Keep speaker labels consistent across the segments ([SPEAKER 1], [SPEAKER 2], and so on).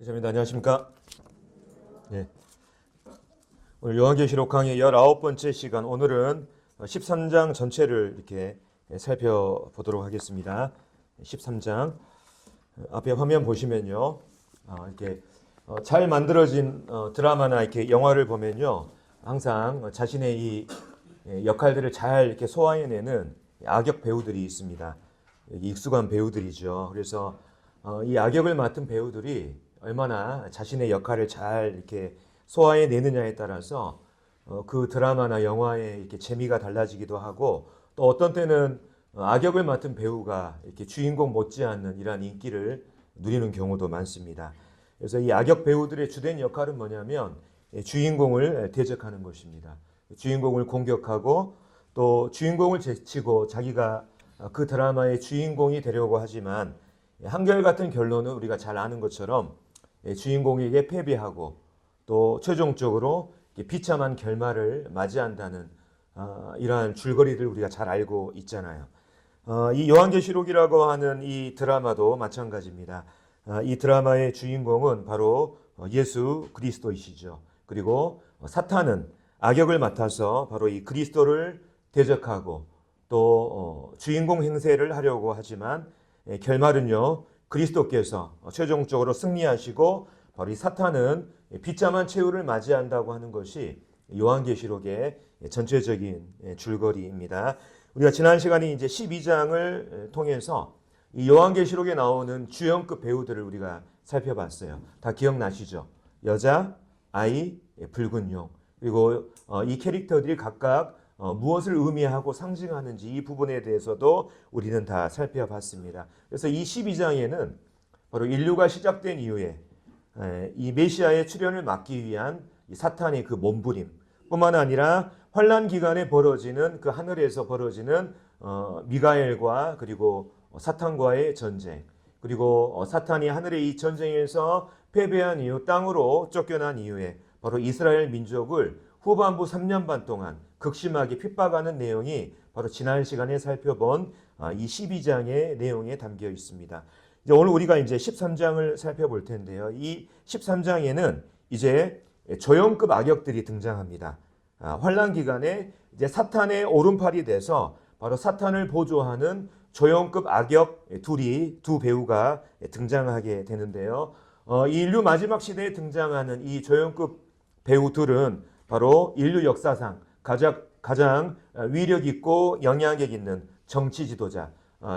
[SPEAKER 1] 시작합니다. 안녕하십니까? 예. 오늘 요한계시록 강의 19번째 시간, 오늘은 13장 전체를 이렇게 살펴보도록 하겠습니다. 13장 앞에 화면 보시면요, 이렇게 잘 만들어진 드라마나 이렇게 영화를 보면요, 항상 자신의 이 역할들을 잘 이렇게 소화해내는 악역 배우들이 있습니다. 익숙한 배우들이죠. 그래서 이 악역을 맡은 배우들이 얼마나 자신의 역할을 잘 이렇게 소화해내느냐에 따라서 그 드라마나 영화의 이렇게 재미가 달라지기도 하고, 또 어떤 때는 악역을 맡은 배우가 이렇게 주인공 못지않는 이러한 인기를 누리는 경우도 많습니다. 그래서 이 악역 배우들의 주된 역할은 뭐냐면 주인공을 대적하는 것입니다. 주인공을 공격하고 또 주인공을 제치고 자기가 그 드라마의 주인공이 되려고 하지만 한결같은 결론은 우리가 잘 아는 것처럼 주인공에게 패배하고 또 최종적으로 비참한 결말을 맞이한다는 이러한 줄거리를 우리가 잘 알고 있잖아요. 이 요한계시록이라고 하는 이 드라마도 마찬가지입니다. 이 드라마의 주인공은 바로 예수 그리스도이시죠. 그리고 사탄은 악역을 맡아서 바로 이 그리스도를 대적하고 또 주인공 행세를 하려고 하지만 결말은요, 그리스도께서 최종적으로 승리하시고 바로 이 사탄은 비참한 최후를 맞이한다고 하는 것이 요한계시록의 전체적인 줄거리입니다. 우리가 지난 시간에 이제 12장을 통해서 이 요한계시록에 나오는 주연급 배우들을 우리가 살펴봤어요. 다 기억나시죠? 여자, 아이, 붉은 용. 그리고 이 캐릭터들이 각각 무엇을 의미하고 상징하는지 이 부분에 대해서도 우리는 다 살펴봤습니다. 그래서 이 12장에는 바로 인류가 시작된 이후에 이 메시아의 출현을 막기 위한 이 사탄의 그 몸부림 뿐만 아니라 환난 기간에 벌어지는 그 하늘에서 벌어지는 미가엘과 그리고 사탄과의 전쟁, 그리고 사탄이 하늘의 이 전쟁에서 패배한 이후 땅으로 쫓겨난 이후에 바로 이스라엘 민족을 후반부 3년 반 동안 극심하게 핍박하는 내용이 바로 지난 시간에 살펴본 이 12장의 내용에 담겨 있습니다. 이제 오늘 우리가 이제 13장을 살펴볼 텐데요. 이 13장에는 이제 조연급 악역들이 등장합니다. 환난 기간에 이제 사탄의 오른팔이 돼서 바로 사탄을 보조하는 조연급 악역 두 배우가 등장하게 되는데요. 이 인류 마지막 시대에 등장하는 이 조연급 배우들은 바로 인류 역사상 가장 위력 있고 영향력 있는 정치 지도자,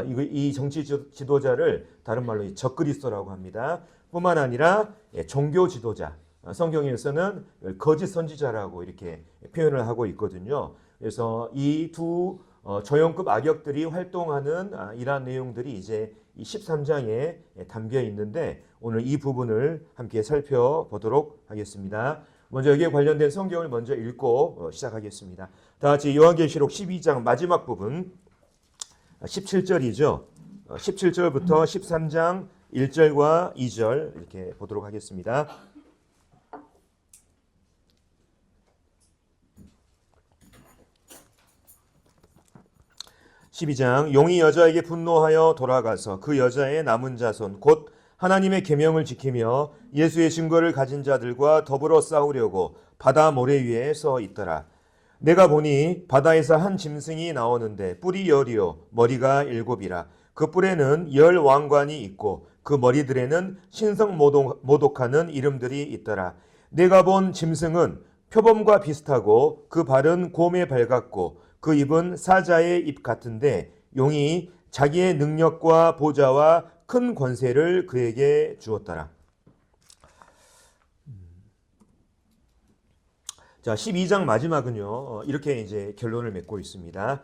[SPEAKER 1] 이 정치 지도자를 다른 말로 적그리스도라고 합니다. 뿐만 아니라 종교 지도자, 성경에서는 거짓 선지자라고 이렇게 표현을 하고 있거든요. 그래서 이 두 조연급 악역들이 활동하는 이러한 내용들이 이제 이 13장에 담겨 있는데, 오늘 이 부분을 함께 살펴보도록 하겠습니다. 먼저 여기에 관련된 성경을 먼저 읽고 시작하겠습니다. 다 같이 요한계시록 12장 마지막 부분 17절이죠. 17절부터 13장 1절과 2절 이렇게 보도록 하겠습니다. 용이 여자에게 분노하여 돌아가서 그 여자의 남은 자손 곧 하나님의 계명을 지키며 예수의 증거를 가진 자들과 더불어 싸우려고 바다 모래 위에 서 있더라. 내가 보니 바다에서 한 짐승이 나오는데 뿔이 10이요 머리가 7이라. 그 뿔에는 10 왕관이 있고 그 머리들에는 신성모독하는 이름들이 있더라. 내가 본 짐승은 표범과 비슷하고 그 발은 곰의 발 같고 그 입은 사자의 입 같은데 용이 자기의 능력과 보좌와 큰 권세를 그에게 주었더라. 자, 12장 마지막은요, 이렇게 이제 결론을 맺고 있습니다.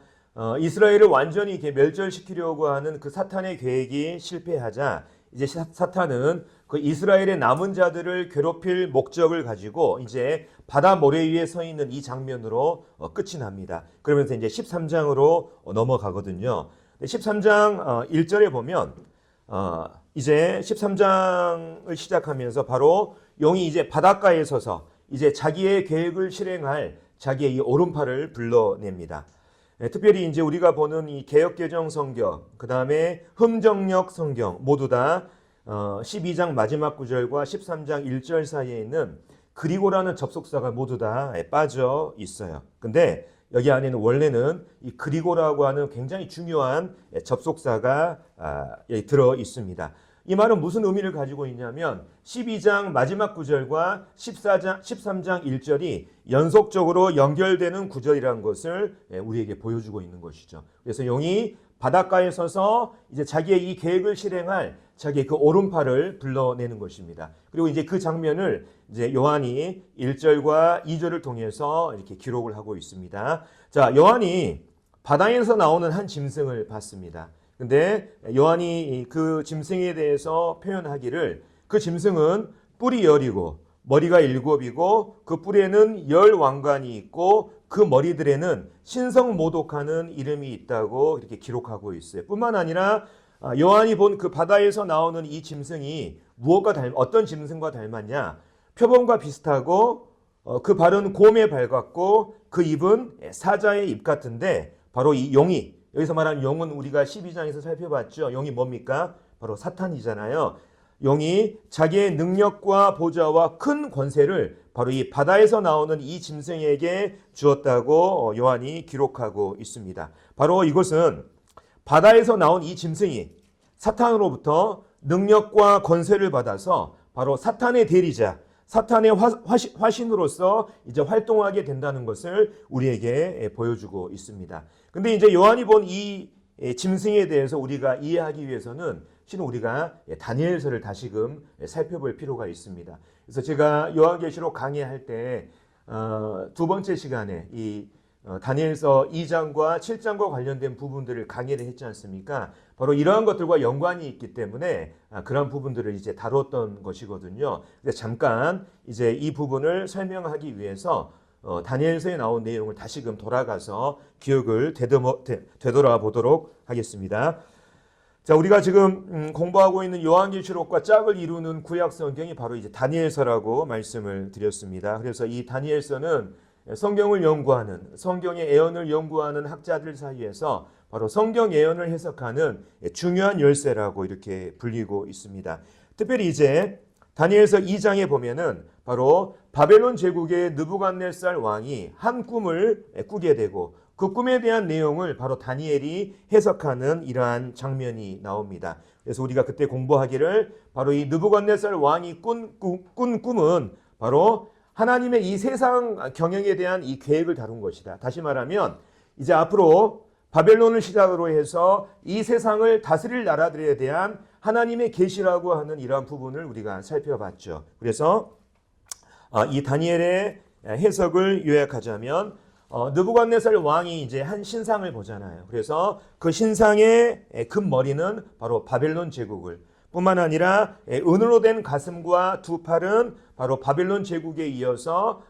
[SPEAKER 1] 이스라엘을 완전히 이렇게 멸절시키려고 하는 그 사탄의 계획이 실패하자 이제 사탄은 그 이스라엘의 남은 자들을 괴롭힐 목적을 가지고 이제 바다 모래 위에 서 있는 이 장면으로 끝이 납니다. 그러면서 이제 13장으로 넘어가거든요. 13장 1절에 보면 이제 13장을 시작하면서 바로 용이 이제 바닷가에 서서 이제 자기의 계획을 실행할 자기의 이 오른팔을 불러냅니다. 특별히 이제 우리가 보는 이 개역개정 성경, 그 다음에 흠정역 성경 모두 다 12장 마지막 구절과 13장 1절 사이에 있는 그리고라는 접속사가 모두 다 빠져 있어요. 근데 여기 안에는 원래는 이 그리고라고 하는 굉장히 중요한 접속사가 여기 들어 있습니다. 이 말은 무슨 의미를 가지고 있냐면 12장 마지막 구절과 13장 1절이 연속적으로 연결되는 구절이라는 것을 우리에게 보여주고 있는 것이죠. 그래서 용이 바닷가에 서서 이제 자기의 이 계획을 실행할 자기의 그 오른팔을 불러내는 것입니다. 그리고 이제 그 장면을 이제 요한이 1절과 2절을 통해서 이렇게 기록을 하고 있습니다. 자, 요한이 바다에서 나오는 한 짐승을 봤습니다. 근데 요한이 그 짐승에 대해서 표현하기를 그 짐승은 뿔이 10이고 머리가 7이고 그 뿔에는 10왕관이 있고 그 머리들에는 신성모독하는 이름이 있다고 이렇게 기록하고 있어요. 뿐만 아니라 요한이 본 그 바다에서 나오는 이 짐승이 어떤 짐승과 닮았냐? 표범과 비슷하고 그 발은 곰의 발 같고 그 입은 사자의 입 같은데 바로 이 용이 여기서 말하는 용은 우리가 12장에서 살펴봤죠. 용이 뭡니까? 바로 사탄이잖아요. 용이 자기의 능력과 보좌와 큰 권세를 바로 이 바다에서 나오는 이 짐승에게 주었다고 요한이 기록하고 있습니다. 바로 이것은 바다에서 나온 이 짐승이 사탄으로부터 능력과 권세를 받아서 바로 사탄의 대리자, 사탄의 화신으로서 이제 활동하게 된다는 것을 우리에게 보여주고 있습니다. 근데 이제 요한이 본 이 짐승에 대해서 우리가 이해하기 위해서는 실은 우리가 다니엘서를 다시금 살펴볼 필요가 있습니다. 그래서 제가 요한계시록 강의할 때 두 번째 시간에 이 다니엘서 2장과 7장과 관련된 부분들을 강의를 했지 않습니까? 바로 이러한 것들과 연관이 있기 때문에 그런 부분들을 이제 다뤘던 것이거든요. 그래서 잠깐 이제 이 부분을 설명하기 위해서 다니엘서에 나온 내용을 다시금 돌아가서 기억을 되돌아보도록 하겠습니다. 자, 우리가 지금 공부하고 있는 요한계시록과 짝을 이루는 구약 성경이 바로 이제 다니엘서라고 말씀을 드렸습니다. 그래서 이 다니엘서는 성경을 연구하는, 성경의 애언을 연구하는 학자들 사이에서 바로 성경 애언을 해석하는 중요한 열쇠라고 이렇게 불리고 있습니다. 특별히 이제 다니엘서 2장에 보면은 바로 바벨론 제국의 느부갓네살 왕이 한 꿈을 꾸게 되고 그 꿈에 대한 내용을 바로 다니엘이 해석하는 이러한 장면이 나옵니다. 그래서 우리가 그때 공부하기를 바로 이 느부갓네살 왕이 꾼 꿈은 바로 하나님의 이 세상 경영에 대한 이 계획을 다룬 것이다. 다시 말하면 이제 앞으로 바벨론을 시작으로 해서 이 세상을 다스릴 나라들에 대한 하나님의 계시라고 하는 이러한 부분을 우리가 살펴봤죠. 그래서 이 다니엘의 해석을 요약하자면 느부갓네살 왕이 이제 한 신상을 보잖아요. 그래서 그 신상의 금머리는 바로 바벨론 제국을 뿐만 아니라 은으로 된 가슴과 두 팔은 바로 바벨론 제국에 이어서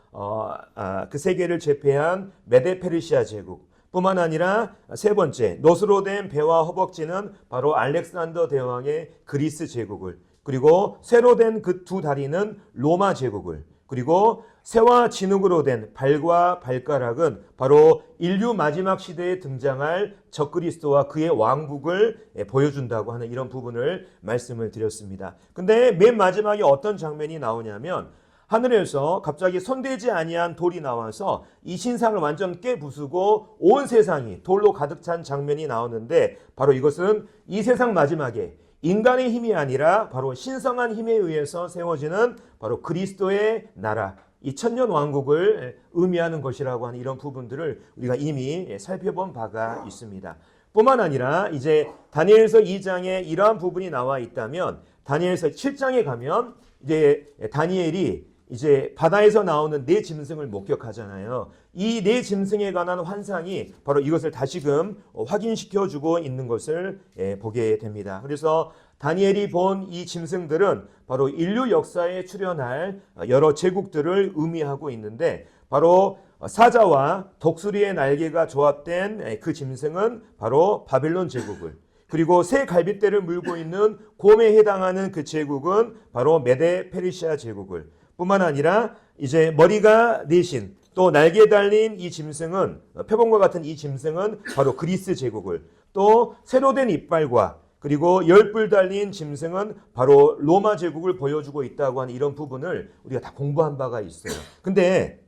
[SPEAKER 1] 그 세계를 제패한 메데 페르시아 제국 뿐만 아니라 세 번째 노스로 된 배와 허벅지는 바로 알렉산더 대왕의 그리스 제국을 그리고 쇠로 된 그 두 다리는 로마 제국을 그리고 새와 진흙으로 된 발과 발가락은 바로 인류 마지막 시대에 등장할 적그리스도와 그의 왕국을 보여준다고 하는 이런 부분을 말씀을 드렸습니다. 근데 맨 마지막에 어떤 장면이 나오냐면 하늘에서 갑자기 손대지 아니한 돌이 나와서 이 신상을 완전 깨부수고 온 세상이 돌로 가득 찬 장면이 나오는데 바로 이것은 이 세상 마지막에 인간의 힘이 아니라 바로 신성한 힘에 의해서 세워지는 바로 그리스도의 나라 이 천년 왕국을 의미하는 것이라고 하는 이런 부분들을 우리가 이미 살펴본 바가 있습니다. 뿐만 아니라 이제 다니엘서 2장에 이러한 부분이 나와 있다면 다니엘서 7장에 가면 이제 다니엘이 이제 바다에서 나오는 네 짐승을 목격하잖아요. 이 네 짐승에 관한 환상이 바로 이것을 다시금 확인시켜 주고 있는 것을 보게 됩니다. 그래서 다니엘이 본 이 짐승들은 바로 인류 역사에 출현할 여러 제국들을 의미하고 있는데 바로 사자와 독수리의 날개가 조합된 그 짐승은 바로 바벨론 제국을 그리고 새 갈빗대를 물고 있는 곰에 해당하는 그 제국은 바로 메데 페르시아 제국을 뿐만 아니라 이제 머리가 넷인 또 날개 달린 이 짐승은 표범과 같은 이 짐승은 바로 그리스 제국을 또 새로 된 이빨과 그리고 열불 달린 짐승은 바로 로마 제국을 보여주고 있다고 하는 이런 부분을 우리가 다 공부한 바가 있어요. 근데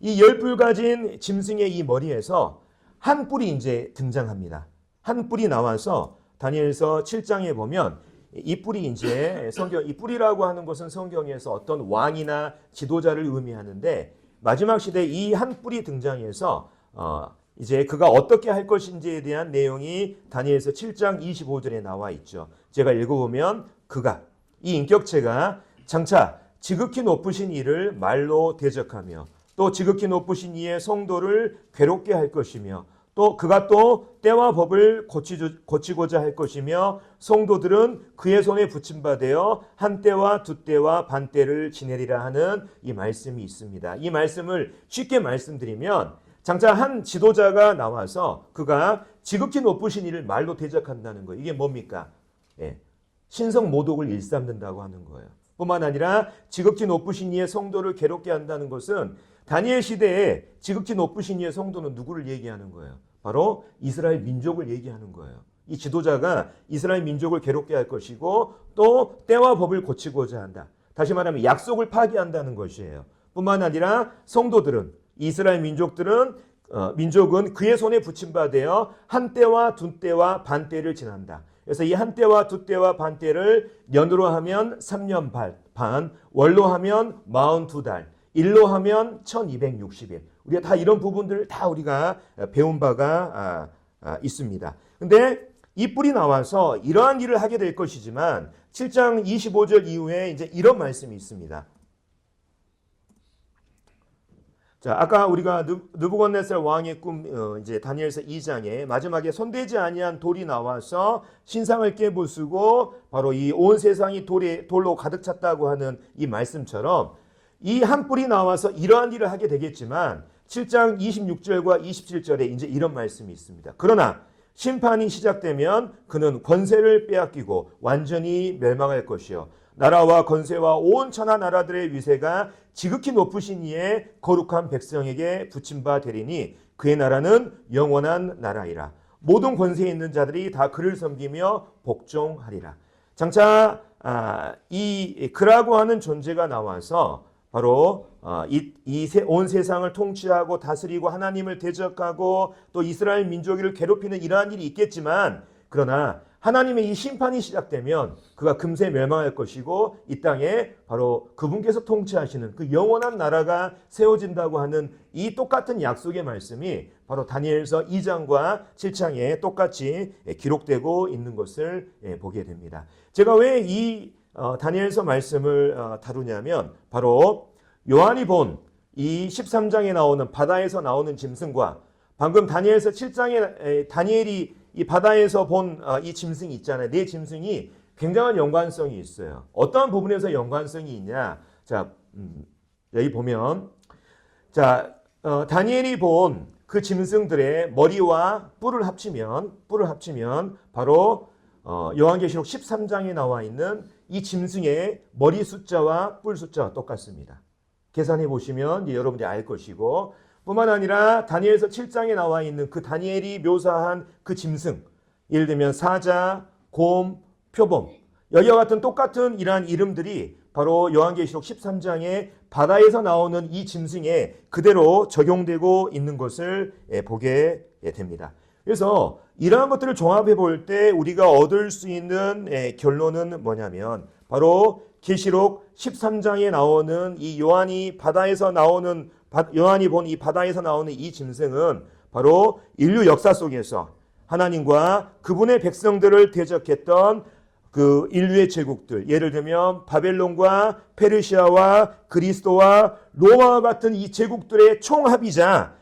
[SPEAKER 1] 이 열불 가진 짐승의 이 머리에서 한 뿔이 이제 등장합니다. 한 뿔이 나와서 다니엘서 7장에 보면 이 뿔이 이제 이 뿔이라고 하는 것은 성경에서 어떤 왕이나 지도자를 의미하는데 마지막 시대에 이 한 뿔이 등장해서 이제 그가 어떻게 할 것인지에 대한 내용이 다니엘서 7장 25절에 나와 있죠. 제가 읽어보면 그가 이 인격체가 장차 지극히 높으신 이를 말로 대적하며 또 지극히 높으신 이의 성도를 괴롭게 할 것이며 또 그가 또 때와 법을 고치고자 할 것이며 성도들은 그의 손에 붙임받아 한 때와 두 때와 반 때를 지내리라 하는 이 말씀이 있습니다. 이 말씀을 쉽게 말씀드리면 장차 한 지도자가 나와서 그가 지극히 높으신 이를 말로 대적한다는 거예요. 이게 뭡니까? 예, 신성 모독을 일삼는다고 하는 거예요. 뿐만 아니라 지극히 높으신 이의 성도를 괴롭게 한다는 것은 다니엘 시대에 지극히 높으신 이의 성도는 누구를 얘기하는 거예요? 바로 이스라엘 민족을 얘기하는 거예요. 이 지도자가 이스라엘 민족을 괴롭게 할 것이고 또 때와 법을 고치고자 한다. 다시 말하면 약속을 파기한다는 것이에요. 뿐만 아니라 성도들은 이스라엘 민족은 그의 손에 붙임받아 한 때와 두 때와 반 때를 지난다. 그래서 이 한 때와 두 때와 반 때를 년으로 하면 3년 반, 월로 하면 42달, 일로 하면 1260일. 우리가 다 이런 부분들을 다 우리가 배운 바가 있습니다. 근데 이 뿔이 나와서 이러한 일을 하게 될 것이지만 7장 25절 이후에 이제 이런 말씀이 있습니다. 자, 아까 우리가 느부갓네살 왕의 꿈 이제 다니엘서 2장에 마지막에 손대지 아니한 돌이 나와서 신상을 깨부수고 바로 이 온 세상이 돌로 가득 찼다고 하는 이 말씀처럼 이 한 뿔이 나와서 이러한 일을 하게 되겠지만 7장 26절과 27절에 이제 이런 말씀이 있습니다. 그러나 심판이 시작되면 그는 권세를 빼앗기고 완전히 멸망할 것이요 나라와 권세와 온 천하 나라들의 위세가 지극히 높으신 이의 거룩한 백성에게 붙임바 되리니 그의 나라는 영원한 나라이라. 모든 권세에 있는 자들이 다 그를 섬기며 복종하리라. 장차 이 그라고 하는 존재가 나와서 바로 온 세상을 통치하고 다스리고 하나님을 대적하고 또 이스라엘 민족을 괴롭히는 이러한 일이 있겠지만 그러나 하나님의 이 심판이 시작되면 그가 금세 멸망할 것이고 이 땅에 바로 그분께서 통치하시는 그 영원한 나라가 세워진다고 하는 이 똑같은 약속의 말씀이 바로 다니엘서 2장과 7장에 똑같이 기록되고 있는 것을 보게 됩니다. 제가 왜 이 다니엘서 말씀을 다루냐면 바로 요한이 본 이 13장에 나오는 바다에서 나오는 짐승과 방금 다니엘서 7장에 다니엘이 이 바다에서 본 이 짐승이 있잖아요. 네 짐승이 굉장한 연관성이 있어요. 어떠한 부분에서 연관성이 있냐? 자, 여기 보면 자, 다니엘이 본 그 짐승들의 머리와 뿔을 합치면 바로 요한계시록 13장에 나와 있는 이 짐승의 머리 숫자와 뿔 숫자와 똑같습니다. 계산해 보시면 여러분들이 알 것이고 뿐만 아니라 다니엘서 7장에 나와 있는 그 다니엘이 묘사한 그 짐승, 예를 들면 사자, 곰, 표범, 여기와 같은 똑같은 이러한 이름들이 바로 요한계시록 13장에 바다에서 나오는 이 짐승에 그대로 적용되고 있는 것을 보게 됩니다. 그래서 이러한 것들을 종합해 볼 때 우리가 얻을 수 있는 결론은 뭐냐면 바로 계시록 13장에 나오는 이 요한이 본 이 바다에서 나오는 이 짐승은 바로 인류 역사 속에서 하나님과 그분의 백성들을 대적했던 그 인류의 제국들, 예를 들면 바벨론과 페르시아와 그리스도와 로마와 같은 이 제국들의 총합이자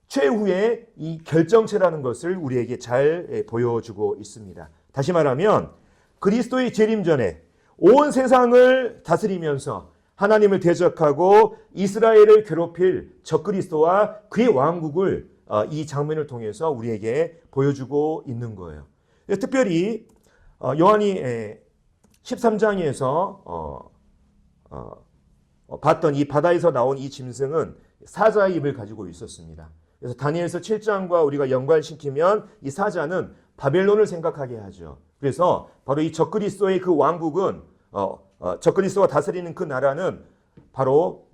[SPEAKER 1] 최후의 이 결정체라는 것을 우리에게 잘 보여주고 있습니다. 다시 말하면 그리스도의 재림 전에 온 세상을 다스리면서 하나님을 대적하고 이스라엘을 괴롭힐 적그리스도와 그의 왕국을 이 장면을 통해서 우리에게 보여주고 있는 거예요. 특별히 요한이 13장에서 봤던 이 바다에서 나온 이 짐승은 사자의 입을 가지고 있었습니다. 그래서 다니엘서 7장과 우리가 연관시키면 이 사자는 바벨론을 생각하게 하죠. 그래서 바로 이 적그리스도의 그 왕국은 적그리스도가 다스리는 그 나라는 바로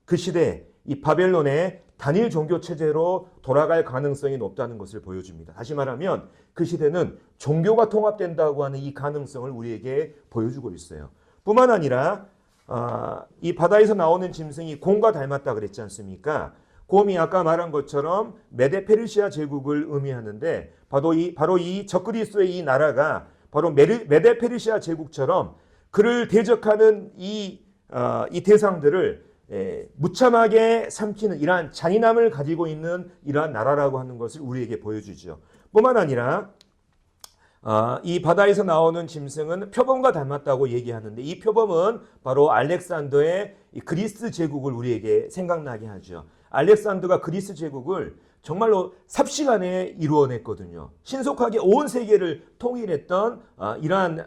[SPEAKER 1] 그 시대에 이 바벨론의 단일 종교 체제로 돌아갈 가능성이 높다는 것을 보여줍니다. 다시 말하면 그 시대는 종교가 통합된다고 하는 이 가능성을 우리에게 보여주고 있어요. 뿐만 아니라 이 바다에서 나오는 짐승이 곰과 닮았다 그랬지 않습니까? 곰이 아까 말한 것처럼 메데 페르시아 제국을 의미하는데 바로 이 적그리스도의 이 나라가 바로 메데 페르시아 제국처럼 그를 대적하는 이 대상들을 무참하게 삼키는 이러한 잔인함을 가지고 있는 이러한 나라라고 하는 것을 우리에게 보여주죠. 뿐만 아니라 이 바다에서 나오는 짐승은 표범과 닮았다고 얘기하는데 이 표범은 바로 알렉산더의 그리스 제국을 우리에게 생각나게 하죠. 알렉산더가 그리스 제국을 정말로 삽시간에 이루어냈거든요. 신속하게 온 세계를 통일했던 이러한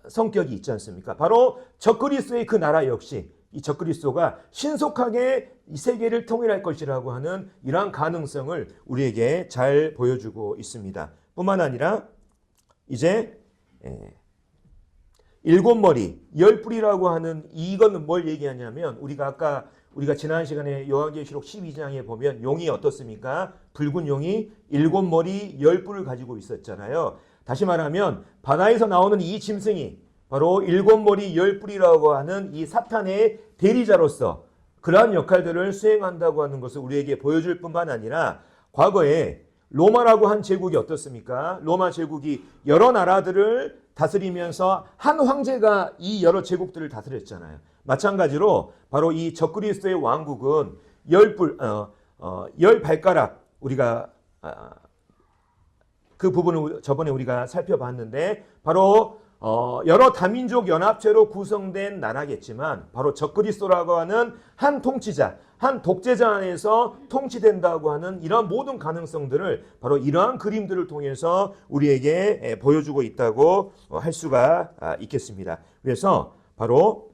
[SPEAKER 1] 성격이 있지 않습니까? 바로 적그리스도의 그 나라 역시 이 적그리스도가 신속하게 이 세계를 통일할 것이라고 하는 이러한 가능성을 우리에게 잘 보여주고 있습니다. 뿐만 아니라 이제 일곱 머리, 열 뿔이라고 하는 이거는 뭘 얘기하냐면 우리가 지난 시간에 요한계시록 12장에 보면 용이 어떻습니까? 붉은 용이 일곱 머리, 열 뿔을 가지고 있었잖아요. 다시 말하면 바다에서 나오는 이 짐승이 바로 일곱 머리, 열 뿔이라고 하는 이 사탄의 대리자로서 그러한 역할들을 수행한다고 하는 것을 우리에게 보여줄 뿐만 아니라 과거에 로마라고 한 제국이 어떻습니까? 로마 제국이 여러 나라들을 다스리면서 한 황제가 이 여러 제국들을 다스렸잖아요. 마찬가지로 바로 이 적그리스도의 왕국은 열 발가락 우리가 그 부분을 저번에 우리가 살펴봤는데 바로 여러 다민족 연합체로 구성된 나라겠지만 바로 적그리스도라고 하는 한 통치자, 한 독재자 안에서 통치된다고 하는 이러한 모든 가능성들을 바로 이러한 그림들을 통해서 우리에게 보여주고 있다고 할 수가 있겠습니다. 그래서 바로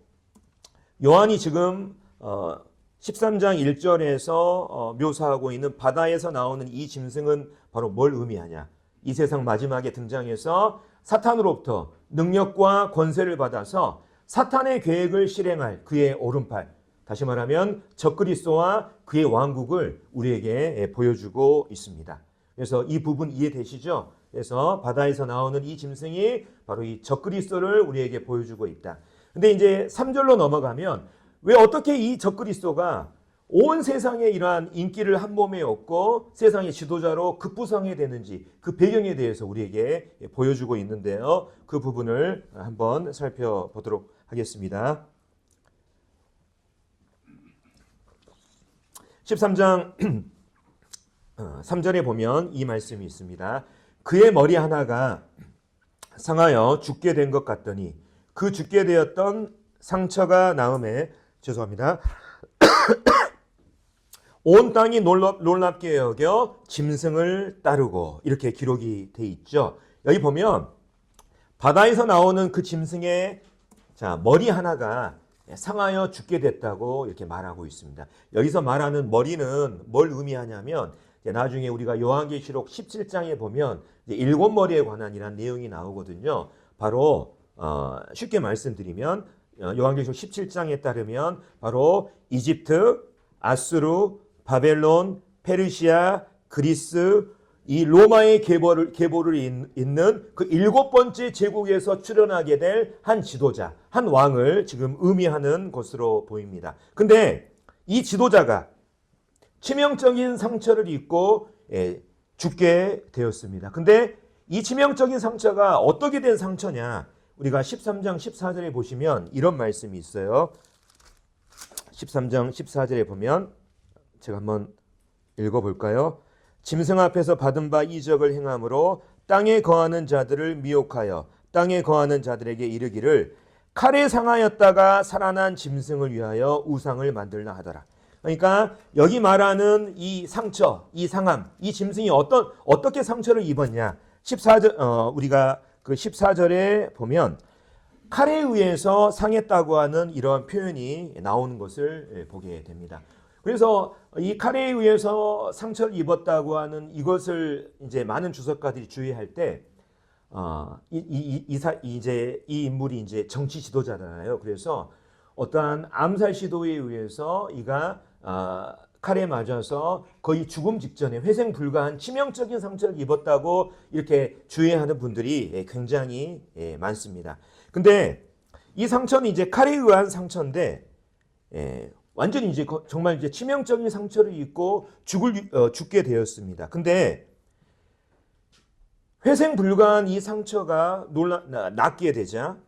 [SPEAKER 1] 요한이 지금 13장 1절에서 묘사하고 있는 바다에서 나오는 이 짐승은 바로 뭘 의미하냐? 이 세상 마지막에 등장해서 사탄으로부터 능력과 권세를 받아서 사탄의 계획을 실행할 그의 오른팔, 다시 말하면 적그리스도와 그의 왕국을 우리에게 보여주고 있습니다. 그래서 이 부분 이해되시죠? 그래서 바다에서 나오는 이 짐승이 바로 이 적그리스도를 우리에게 보여주고 있다. 근데 이제 3절로 넘어가면 왜 어떻게 이 적그리스도가 온 세상에 이러한 인기를 한 몸에 얻고 세상의 지도자로 급부상이 되는지 그 배경에 대해서 우리에게 보여주고 있는데요. 그 부분을 한번 살펴보도록 하겠습니다. 13장 3절에 보면 이 말씀이 있습니다. 그의 머리 하나가 상하여 죽게 된 것 같더니 그 죽게 되었던 상처가 나음에 죄송합니다. 온 땅이 놀랍게 여겨 짐승을 따르고 이렇게 기록이 돼 있죠. 여기 보면 바다에서 나오는 그 짐승의 머리 하나가 상하여 죽게 됐다고 이렇게 말하고 있습니다. 여기서 말하는 머리는 뭘 의미하냐면 나중에 우리가 요한계시록 17장에 보면 일곱 머리에 관한 이런 내용이 나오거든요. 바로 쉽게 말씀드리면 요한계시록 17장에 따르면 바로 이집트, 아수르, 바벨론, 페르시아, 그리스, 이 로마의 계보를 잇는 그 일곱 번째 제국에서 출현하게 될 한 지도자, 한 왕을 지금 의미하는 것으로 보입니다. 근데 이 지도자가 치명적인 상처를 입고 죽게 되었습니다. 근데 이 치명적인 상처가 어떻게 된 상처냐? 우리가 13장 14절에 보시면 이런 말씀이 있어요. 13장 14절에 보면 제가 한번 읽어볼까요? 짐승 앞에서 받은 바 이적을 행함으로 땅에 거하는 자들을 미혹하여 땅에 거하는 자들에게 이르기를 칼에 상하였다가 살아난 짐승을 위하여 우상을 만들라 하더라. 그러니까 여기 말하는 이 상처, 이 상함, 이 짐승이 어떻게 상처를 입었냐? 14절 우리가 그 14절에 보면 칼에 의해서 상했다고 하는 이러한 표현이 나오는 것을 보게 됩니다. 그래서 이 칼에 의해서 상처를 입었다고 하는 이것을 이제 많은 주석가들이 주의할 때 이제 이 인물이 이제 정치 지도자잖아요. 그래서 어떠한 암살 시도에 의해서 이가 칼에 맞아서 거의 죽음 직전에 회생 불가한 치명적인 상처를 입었다고 이렇게 주의하는 분들이 굉장히 많습니다. 근데 이 상처는 이제 칼에 의한 상처인데 완전히 이제 정말 이제 치명적인 상처를 입고 죽게 되었습니다. 근데 회생 불가한 이 상처가 낫게 되자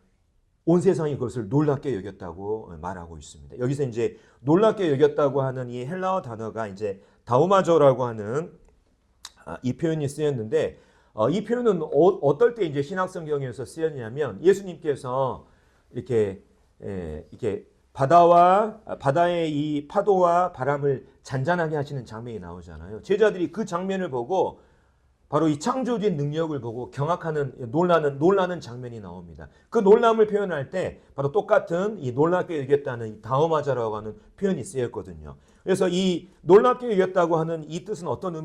[SPEAKER 1] 온 세상이 그것을 놀랍게 여겼다고 말하고 있습니다. 여기서 이제 놀랍게 여겼다고 하는 이 헬라어 단어가 이제 다우마조라고 하는 이 표현이 쓰였는데 이 표현은 어떨 때 이제 신약 성경에서 쓰였냐면 예수님께서 이렇게 바다의 이 파도와 바람을 잔잔하게 하시는 장면이 나오잖아요. 제자들이 그 장면을 보고 바로 이 창조주의 능력을 보고 경악하는 놀라는 장면이 나옵니다. 그 놀람을 표현할 때 바로 똑같은 이 놀랍게 여겼다는 이 다우마자라고 하는 표현이 쓰였거든요. 그래서 이 놀랍게 여겼다고 하는 이 뜻은 어떤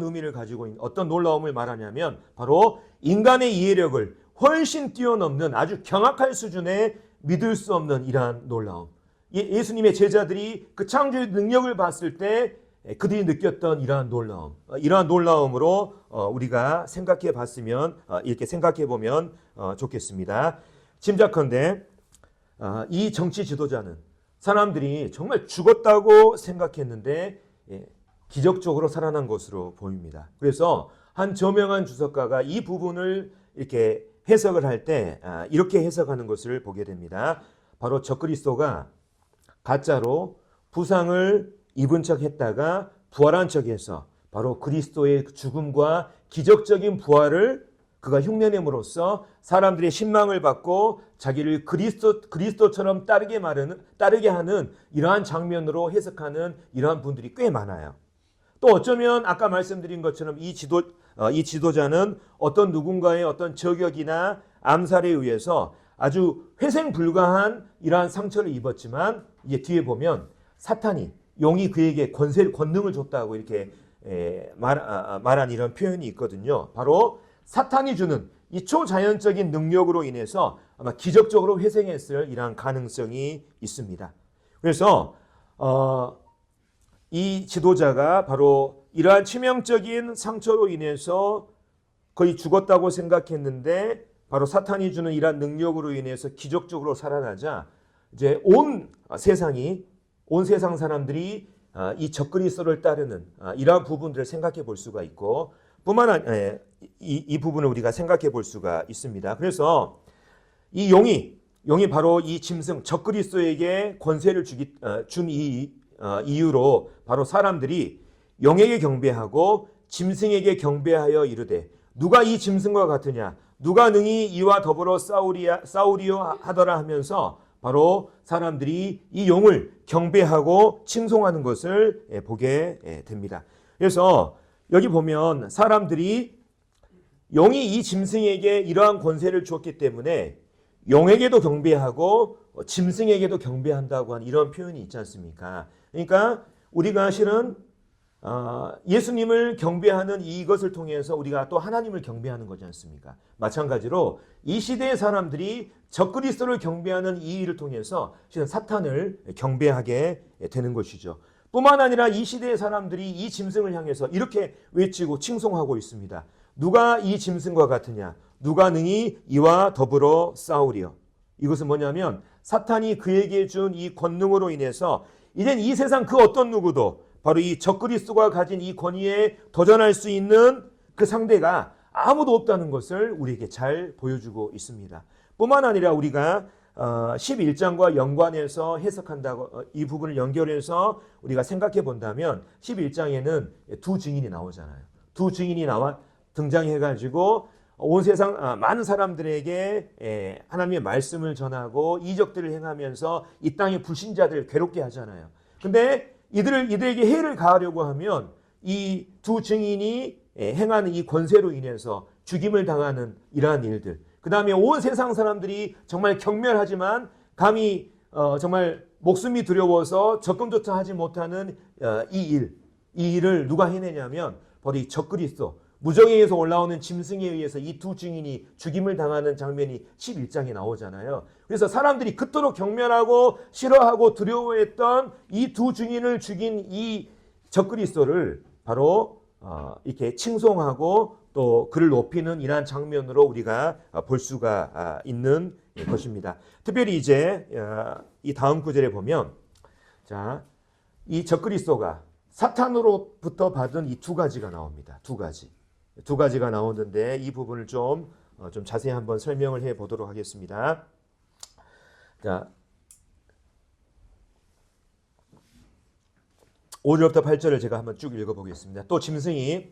[SPEAKER 1] 의미를 가지고 있는 어떤 놀라움을 말하냐면 바로 인간의 이해력을 훨씬 뛰어넘는 아주 경악할 수준의 믿을 수 없는 이러한 놀라움. 예수님의 제자들이 그 창조의 능력을 봤을 때 그들이 느꼈던 이러한 놀라움, 이러한 놀라움으로 우리가 생각해 봤으면 이렇게 생각해 보면 좋겠습니다. 짐작컨대 이 정치 지도자는 사람들이 정말 죽었다고 생각했는데 기적적으로 살아난 것으로 보입니다. 그래서 한 저명한 주석가가 이 부분을 이렇게 해석을 할 때 이렇게 해석하는 것을 보게 됩니다. 바로 적그리스도가 가짜로 부상을 입은 척 했다가 부활한 척해서 바로 그리스도의 죽음과 기적적인 부활을 그가 흉내냄으로써 사람들의 신망을 받고 자기를 그리스도처럼 따르게 하는 이러한 장면으로 해석하는 이러한 분들이 꽤 많아요. 또 어쩌면 아까 말씀드린 것처럼 이 지도자는 어떤 누군가의 어떤 저격이나 암살에 의해서 아주 회생 불가한 이러한 상처를 입었지만 이제 뒤에 보면 사탄이 용이 그에게 권능을 줬다고 이렇게 말한 이런 표현이 있거든요. 바로 사탄이 주는 이 초자연적인 능력으로 인해서 아마 기적적으로 회생했을 이러한 가능성이 있습니다. 그래서 이 지도자가 바로 이러한 치명적인 상처로 인해서 거의 죽었다고 생각했는데 바로 사탄이 주는 이러한 능력으로 인해서 기적적으로 살아나자 이제 온 세상 사람들이 이 적그리스도를 따르는 이러한 부분들을 생각해 볼 수가 있고 이 부분을 우리가 생각해 볼 수가 있습니다. 그래서 이 용이 바로 이 짐승 적그리스도에게 권세를 준 이유로 바로 사람들이 용에게 경배하고 짐승에게 경배하여 이르되 누가 이 짐승과 같으냐 누가 능히 이와 더불어 싸우리요 하더라 하면서 바로 사람들이 이 용을 경배하고 칭송하는 것을 보게 됩니다. 그래서 여기 보면 사람들이 용이 이 짐승에게 이러한 권세를 주었기 때문에 용에게도 경배하고 짐승에게도 경배한다고 하는 이런 표현이 있지 않습니까? 그러니까 우리가 실은 예수님을 경배하는 이것을 통해서 우리가 또 하나님을 경배하는 거지 않습니까? 마찬가지로 이 시대의 사람들이 적그리스도를 경배하는 이 일을 통해서 실은 사탄을 경배하게 되는 것이죠. 뿐만 아니라 이 시대의 사람들이 이 짐승을 향해서 이렇게 외치고 칭송하고 있습니다. 누가 이 짐승과 같으냐? 누가 능히 이와 더불어 싸우리요? 이것은 뭐냐면 사탄이 그에게 준 이 권능으로 인해서 이젠 이 세상 그 어떤 누구도 바로 이 적그리스도가 가진 이 권위에 도전할 수 있는 그 상대가 아무도 없다는 것을 우리에게 잘 보여주고 있습니다. 뿐만 아니라 우리가 11장과 연관해서 해석한다고 이 부분을 연결해서 우리가 생각해 본다면 11장에는 두 증인이 나오잖아요. 두 증인이 등장해가지고 온 세상 많은 사람들에게 하나님의 말씀을 전하고 이적들을 행하면서 이 땅의 불신자들을 괴롭게 하잖아요. 근데 이들에게 해를 가하려고 하면 이 두 증인이 행하는 이 권세로 인해서 죽임을 당하는 이러한 일들, 그 다음에 온 세상 사람들이 정말 경멸하지만 감히 정말 목숨이 두려워서 접근조차 하지 못하는 이 일을 누가 해내냐면 바로 이 적그리스도, 무정에서 올라오는 짐승에 의해서 이 두 증인이 죽임을 당하는 장면이 11장에 나오잖아요. 그래서 사람들이 그토록 경멸하고 싫어하고 두려워했던 이 두 증인을 죽인 이 적그리스도를 바로 이렇게 칭송하고 또 그를 높이는 이러한 장면으로 우리가 볼 수가 있는 것입니다. 특별히 이제 이 다음 구절에 보면 자, 이 적그리스도가 사탄으로부터 받은 이 두 가지가 나옵니다. 두 가지가 나오는데 이 부분을 좀 자세히 한번 설명을 해 보도록 하겠습니다. 자, 5절부터 8절을 제가 한번 쭉 읽어보겠습니다. 또 짐승이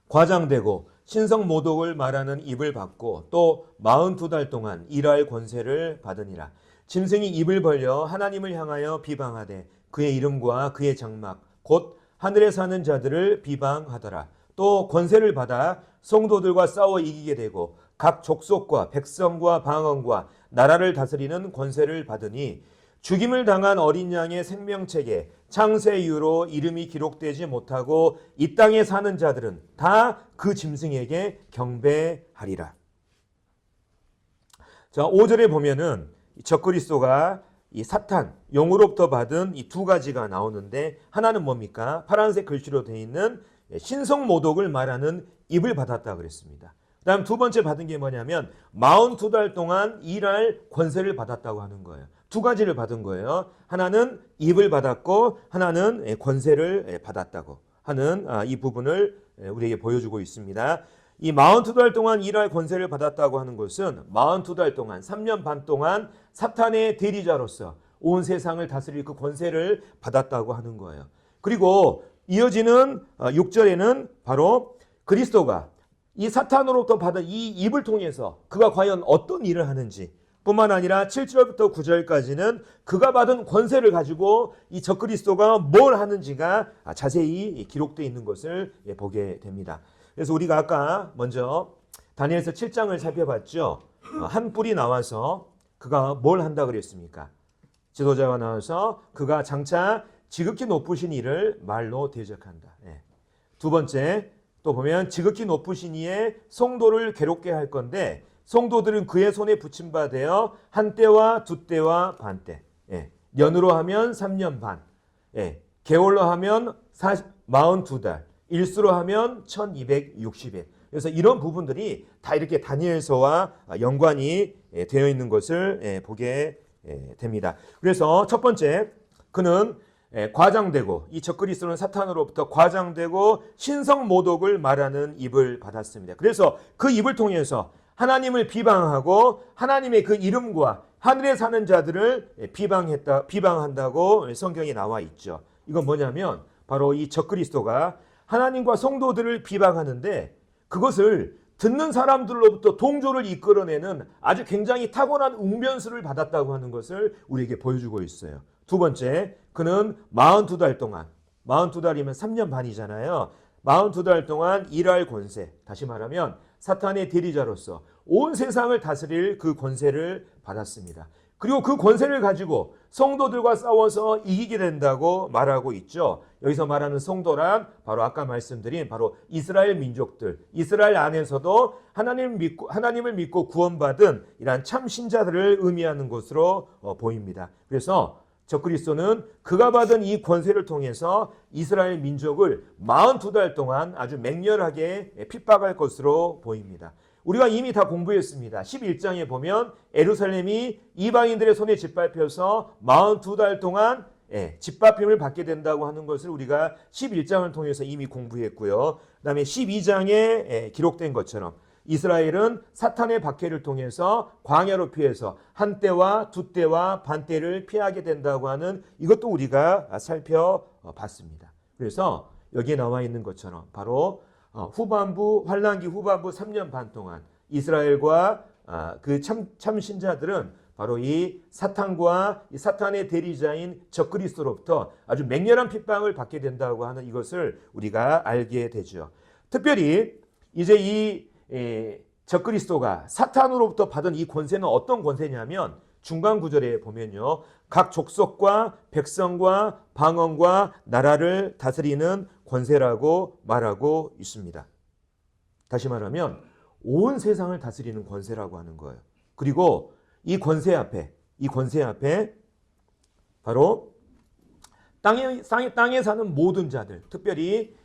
[SPEAKER 1] 과장되고 신성 모독을 말하는 입을 받고 또 42달 동안 일할 권세를 받으니라. 짐승이 입을 벌려 하나님을 향하여 비방하되 그의 이름과 그의 장막 곧 하늘에 사는 자들을 비방하더라. 또 권세를 받아 성도들과 싸워 이기게 되고 각 족속과 백성과 방언과 나라를 다스리는 권세를 받으니 죽임을 당한 어린 양의 생명책에 창세 이후로 이름이 기록되지 못하고 이 땅에 사는 자들은 다 그 짐승에게 경배하리라. 자, 5절에 보면은 적그리스도가 이 사탄, 용으로부터 받은 이 두 가지가 나오는데 하나는 뭡니까? 파란색 글씨로 되어 있는 신성 모독을 말하는 입을 받았다 그랬습니다. 그 다음 두 번째 받은 게 뭐냐면 42달 동안 일할 권세를 받았다고 하는 거예요. 두 가지를 받은 거예요. 하나는 입을 받았고 하나는 권세를 받았다고 하는 이 부분을 우리에게 보여주고 있습니다. 이 42달 동안 일할 권세를 받았다고 하는 것은 42달 동안 3년 반 동안 사탄의 대리자로서 온 세상을 다스릴 그 권세를 받았다고 하는 거예요. 그리고 이어지는 6절에는 바로 그리스도가 이 사탄으로부터 받은 이 입을 통해서 그가 과연 어떤 일을 하는지 뿐만 아니라 7절부터 9절까지는 그가 받은 권세를 가지고 이 적그리스도가 뭘 하는지가 자세히 기록되어 있는 것을 보게 됩니다. 그래서 우리가 아까 먼저 다니엘서 7장을 살펴봤죠. 한 뿔이 나와서 그가 뭘 한다 그랬습니까? 지도자가 나와서 그가 장차 지극히 높으신 이를 말로 대적한다. 두 번째 또 보면 지극히 높으신 이의 성도를 괴롭게 할 건데 성도들은 그의 손에 붙임바 되어 한 때와 두 때와 반 때, 년으로 하면 3년 반, 개월로 하면 42달, 일수로 하면 1260일. 그래서 이런 부분들이 다 이렇게 다니엘서와 연관이 되어 있는 것을 보게 됩니다. 그래서 첫 번째, 그는 과장되고 이 적그리스도는 사탄으로부터 과장되고 신성 모독을 말하는 입을 받았습니다. 그래서 그 입을 통해서 하나님을 비방하고 하나님의 그 이름과 하늘에 사는 자들을 비방한다고 성경에 나와 있죠. 이건 뭐냐면 바로 이 적그리스도가 하나님과 성도들을 비방하는데 그것을 듣는 사람들로부터 동조를 이끌어내는 아주 굉장히 타고난 웅변수를 받았다고 하는 것을 우리에게 보여주고 있어요. 두 번째, 그는 42달 동안, 42달이면 3년 반이잖아요. 42달 동안 일할 권세, 다시 말하면 사탄의 대리자로서 온 세상을 다스릴 그 권세를 받았습니다. 그리고 그 권세를 가지고 성도들과 싸워서 이기게 된다고 말하고 있죠. 여기서 말하는 성도란 바로 아까 말씀드린 바로 이스라엘 민족들, 이스라엘 안에서도 하나님을 믿고 구원받은 이러한 참 신자들을 의미하는 것으로 보입니다. 그래서 적그리스도는 그가 받은 이 권세를 통해서 이스라엘 민족을 42달 동안 아주 맹렬하게 핍박할 것으로 보입니다. 우리가 이미 다 공부했습니다. 11장에 보면 예루살렘이 이방인들의 손에 짓밟혀서 42달 동안 짓밟힘을 받게 된다고 하는 것을 우리가 11장을 통해서 이미 공부했고요. 그 다음에 12장에 기록된 것처럼 이스라엘은 사탄의 박해를 통해서 광야로 피해서 한 때와 두 때와 반 때를 피하게 된다고 하는 이것도 우리가 살펴봤습니다. 그래서 여기에 나와 있는 것처럼 바로 환란기 후반부 3년 반 동안 이스라엘과 그 참신자들은 바로 이 사탄과 이 사탄의 대리자인 적그리스도로부터 아주 맹렬한 핍박을 받게 된다고 하는 이것을 우리가 알게 되죠. 특별히 이제 이 적그리스도가 사탄으로부터 받은 이 권세는 어떤 권세냐면 중간 구절에 보면요. 각 족속과 백성과 방언과 나라를 다스리는 권세라고 말하고 있습니다. 다시 말하면 온 세상을 다스리는 권세라고 하는 거예요. 그리고 이 권세 앞에 바로 땅에 사는 모든 자들, 특별히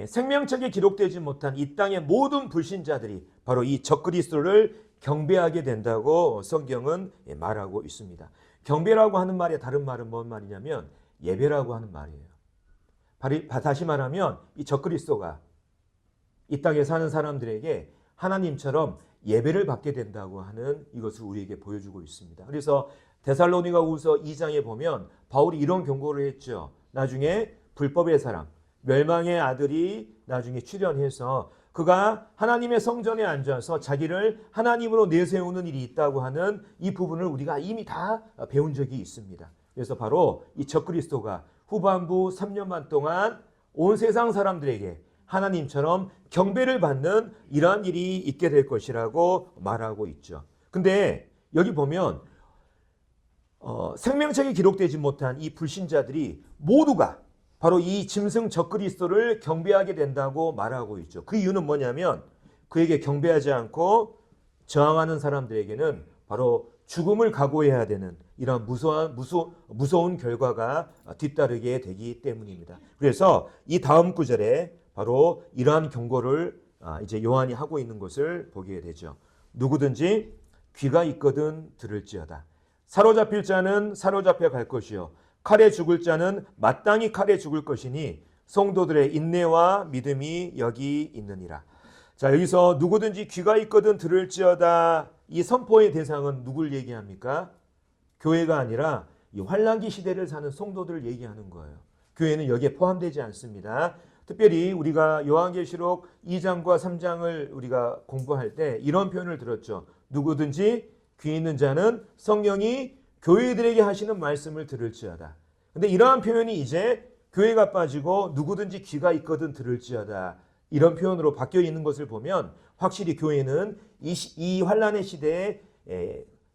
[SPEAKER 1] 생명책에 기록되지 못한 이 땅의 모든 불신자들이 바로 이 적그리스도를 경배하게 된다고 성경은 말하고 있습니다. 경배라고 하는 말의 다른 말은 뭔 말이냐면 예배라고 하는 말이에요. 다시 말하면 이 적그리스도가 이 땅에 사는 사람들에게 하나님처럼 예배를 받게 된다고 하는 이것을 우리에게 보여주고 있습니다. 그래서 데살로니가후서 2장에 보면 바울이 이런 경고를 했죠. 나중에 불법의 사람, 멸망의 아들이 나중에 출현해서 그가 하나님의 성전에 앉아서 자기를 하나님으로 내세우는 일이 있다고 하는 이 부분을 우리가 이미 다 배운 적이 있습니다. 그래서 바로 이 적그리스도가 후반부 3년반 동안 온 세상 사람들에게 하나님처럼 경배를 받는 이러한 일이 있게 될 것이라고 말하고 있죠. 근데 여기 보면 생명책에 기록되지 못한 이 불신자들이 모두가 바로 이 짐승 적그리스도를 경배하게 된다고 말하고 있죠. 그 이유는 뭐냐면 그에게 경배하지 않고 저항하는 사람들에게는 바로 죽음을 각오해야 되는 이런 무서운 결과가 뒤따르게 되기 때문입니다. 그래서 이 다음 구절에 바로 이러한 경고를 이제 요한이 하고 있는 것을 보게 되죠. 누구든지 귀가 있거든 들을지어다. 사로잡힐 자는 사로잡혀 갈 것이요 칼에 죽을 자는 마땅히 칼에 죽을 것이니 성도들의 인내와 믿음이 여기 있느니라. 자, 여기서 누구든지 귀가 있거든 들을지어다. 이 선포의 대상은 누굴 얘기합니까? 교회가 아니라 이 환란기 시대를 사는 성도들을 얘기하는 거예요. 교회는 여기에 포함되지 않습니다. 특별히 우리가 요한계시록 2장과 3장을 우리가 공부할 때 이런 표현을 들었죠. 누구든지 귀 있는 자는 성령이 교회들에게 하시는 말씀을 들을지어다. 근데 이러한 표현이 이제 교회가 빠지고 누구든지 귀가 있거든 들을지어다. 이런 표현으로 바뀌어 있는 것을 보면 확실히 교회는 이 환란의 시대에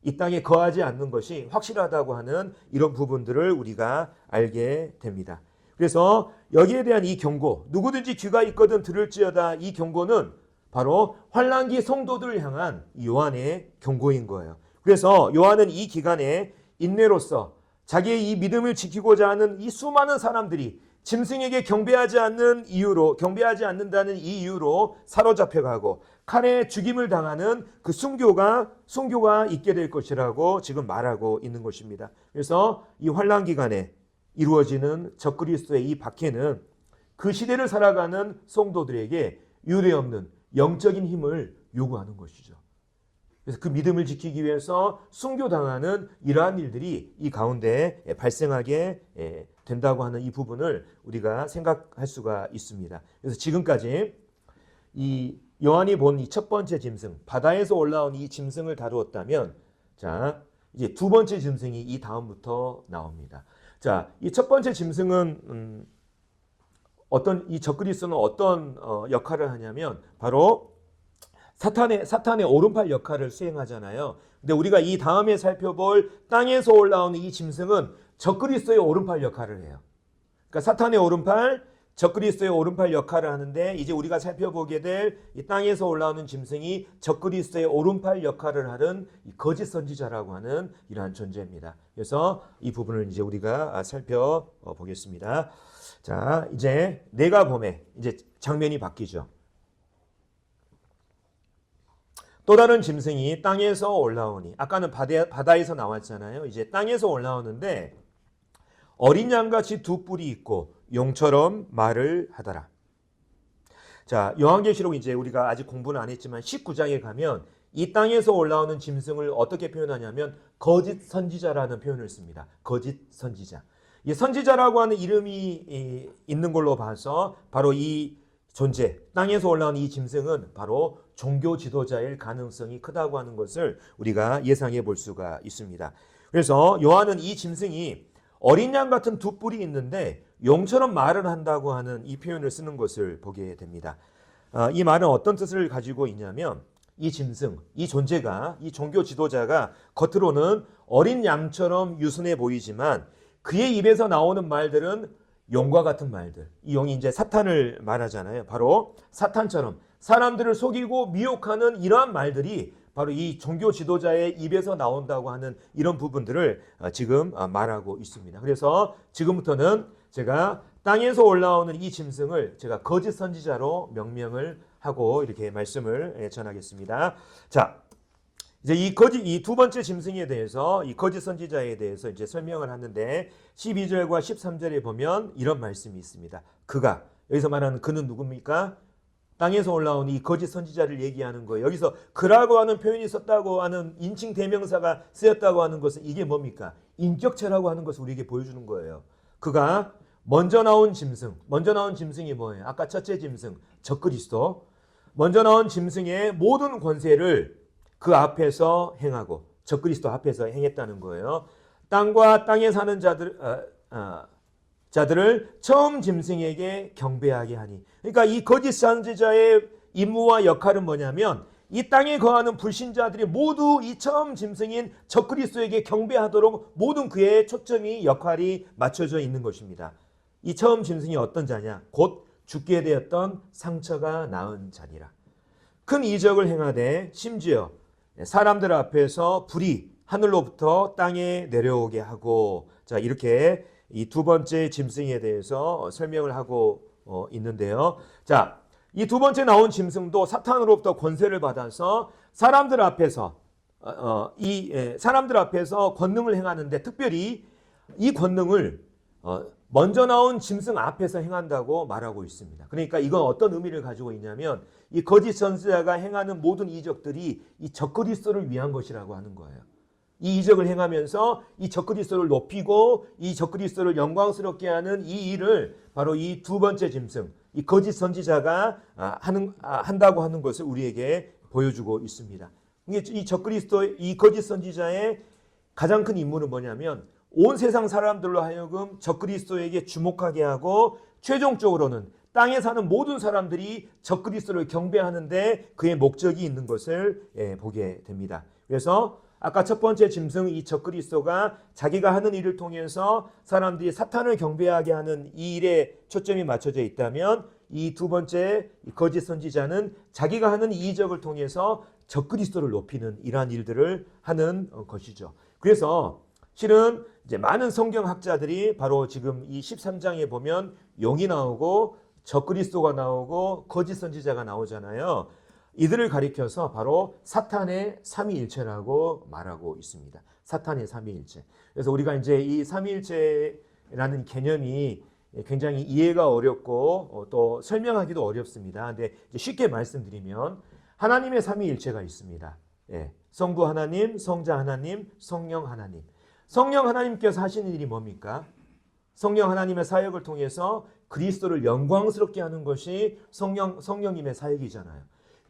[SPEAKER 1] 이 땅에 거하지 않는 것이 확실하다고 하는 이런 부분들을 우리가 알게 됩니다. 그래서 여기에 대한 이 경고, 누구든지 귀가 있거든 들을지어다, 이 경고는 바로 환란기 성도들을 향한 요한의 경고인 거예요. 그래서 요한은 이 기간에 인내로서 자기의 이 믿음을 지키고자 하는 이 수많은 사람들이 짐승에게 경배하지 않는다는 이 이유로 사로잡혀가고 칼에 죽임을 당하는 그 순교가 있게 될 것이라고 지금 말하고 있는 것입니다. 그래서 이 환란 기간에 이루어지는 적그리스도의 이 박해는 그 시대를 살아가는 성도들에게 유례없는 영적인 힘을 요구하는 것이죠. 그래서 그 믿음을 지키기 위해서 순교당하는 이러한 일들이 이 가운데 발생하게 된다고 하는 이 부분을 우리가 생각할 수가 있습니다. 그래서 지금까지 이 요한이 본 이 첫 번째 짐승, 바다에서 올라온 이 짐승을 다루었다면, 자, 이제 두 번째 짐승이 이 다음부터 나옵니다. 자, 이 첫 번째 짐승은 이 적그리스도는 어떤 역할을 하냐면 바로 사탄의 오른팔 역할을 수행하잖아요. 근데 우리가 이 다음에 살펴볼 땅에서 올라오는 이 짐승은 적그리스도의 오른팔 역할을 해요. 그러니까 사탄의 오른팔, 적그리스도의 오른팔 역할을 하는데 이제 우리가 살펴보게 될 이 땅에서 올라오는 짐승이 적그리스도의 오른팔 역할을 하는 이 거짓 선지자라고 하는 이러한 존재입니다. 그래서 이 부분을 이제 우리가 살펴보겠습니다. 자, 이제 내가 봄에 이제 장면이 바뀌죠. 또 다른 짐승이 땅에서 올라오니, 아까는 바다에서 나왔잖아요. 이제 땅에서 올라오는데 어린 양같이 두 뿔이 있고 용처럼 말을 하더라. 자, 요한계시록 이제 우리가 아직 공부는 안 했지만 19장에 가면 이 땅에서 올라오는 짐승을 어떻게 표현하냐면 거짓 선지자라는 표현을 씁니다. 거짓 선지자. 이 선지자라고 하는 이름이 있는 걸로 봐서 바로 이 존재, 땅에서 올라온 이 짐승은 바로 종교 지도자일 가능성이 크다고 하는 것을 우리가 예상해 볼 수가 있습니다. 그래서 요한은 이 짐승이 어린 양 같은 두 뿔이 있는데 용처럼 말을 한다고 하는 이 표현을 쓰는 것을 보게 됩니다. 이 말은 어떤 뜻을 가지고 있냐면 이 짐승, 이 존재가, 이 종교 지도자가 겉으로는 어린 양처럼 유순해 보이지만 그의 입에서 나오는 말들은 용과 같은 말들. 이 용이 이제 사탄을 말하잖아요. 바로 사탄처럼 사람들을 속이고 미혹하는 이러한 말들이 바로 이 종교 지도자의 입에서 나온다고 하는 이런 부분들을 지금 말하고 있습니다. 그래서 지금부터는 제가 땅에서 올라오는 이 짐승을 제가 거짓 선지자로 명명을 하고 이렇게 말씀을 전하겠습니다. 자, 이제 이 두 번째 짐승에 대해서 이 거짓 선지자에 대해서 이제 설명을 하는데 12절과 13절에 보면 이런 말씀이 있습니다. 그가, 여기서 말하는 그는 누굽니까? 땅에서 올라온 이 거짓 선지자를 얘기하는 거예요. 여기서 그라고 하는 표현이 썼다고 하는 인칭 대명사가 쓰였다고 하는 것은 이게 뭡니까? 인격체라고 하는 것을 우리에게 보여주는 거예요. 그가 먼저 나온 짐승이 뭐예요? 아까 첫째 짐승, 적그리스도. 먼저 나온 짐승의 모든 권세를 그 앞에서 행하고 적그리스도 앞에서 행했다는 거예요. 땅과 땅에 사는 자들을 처음 짐승에게 경배하게 하니. 그러니까 이 거짓 선지자의 임무와 역할은 뭐냐면 이 땅에 거하는 불신자들이 모두 이 처음 짐승인 적그리스도에게 경배하도록 모든 그의 초점이 역할이 맞춰져 있는 것입니다. 이 처음 짐승이 어떤 자냐? 곧 죽게 되었던 상처가 나은 자니라. 큰 이적을 행하되 심지어 사람들 앞에서 불이 하늘로부터 땅에 내려오게 하고, 자, 이렇게 이 두 번째 짐승에 대해서 설명을 하고 있는데요. 자, 이 두 번째 나온 짐승도 사탄으로부터 권세를 받아서 사람들 앞에서 사람들 앞에서 권능을 행하는데, 특별히 이 권능을 먼저 나온 짐승 앞에서 행한다고 말하고 있습니다. 그러니까 이건 어떤 의미를 가지고 있냐면 이 거짓 선지자가 행하는 모든 이적들이 이 적그리스도를 위한 것이라고 하는 거예요. 이 이적을 행하면서 이 적그리스도를 높이고 이 적그리스도를 영광스럽게 하는 이 일을 바로 이 두 번째 짐승, 이 거짓 선지자가 한다고 하는 것을 우리에게 보여주고 있습니다. 이 거짓 선지자의 가장 큰 임무는 뭐냐면 온 세상 사람들로 하여금 적그리스도에게 주목하게 하고 최종적으로는 땅에 사는 모든 사람들이 적그리스도를 경배하는데 그의 목적이 있는 것을 보게 됩니다. 그래서 아까 첫 번째 짐승 이 적그리스도가 자기가 하는 일을 통해서 사람들이 사탄을 경배하게 하는 이 일에 초점이 맞춰져 있다면 이 두 번째 거짓 선지자는 자기가 하는 이 이적을 통해서 적그리스도를 높이는 이러한 일들을 하는 것이죠. 그래서 실은 이제 많은 성경학자들이 바로 지금 이 13장에 보면 용이 나오고 적그리스도가 나오고 거짓 선지자가 나오잖아요. 이들을 가리켜서 바로 사탄의 삼위일체라고 말하고 있습니다. 사탄의 삼위일체. 그래서 우리가 이제 이 삼위일체라는 개념이 굉장히 이해가 어렵고 또 설명하기도 어렵습니다. 근데 쉽게 말씀드리면 하나님의 삼위일체가 있습니다. 성부 하나님, 성자 하나님, 성령 하나님. 성령 하나님께서 하시는 일이 뭡니까? 성령 하나님의 사역을 통해서 그리스도를 영광스럽게 하는 것이 성령님의 사역이잖아요.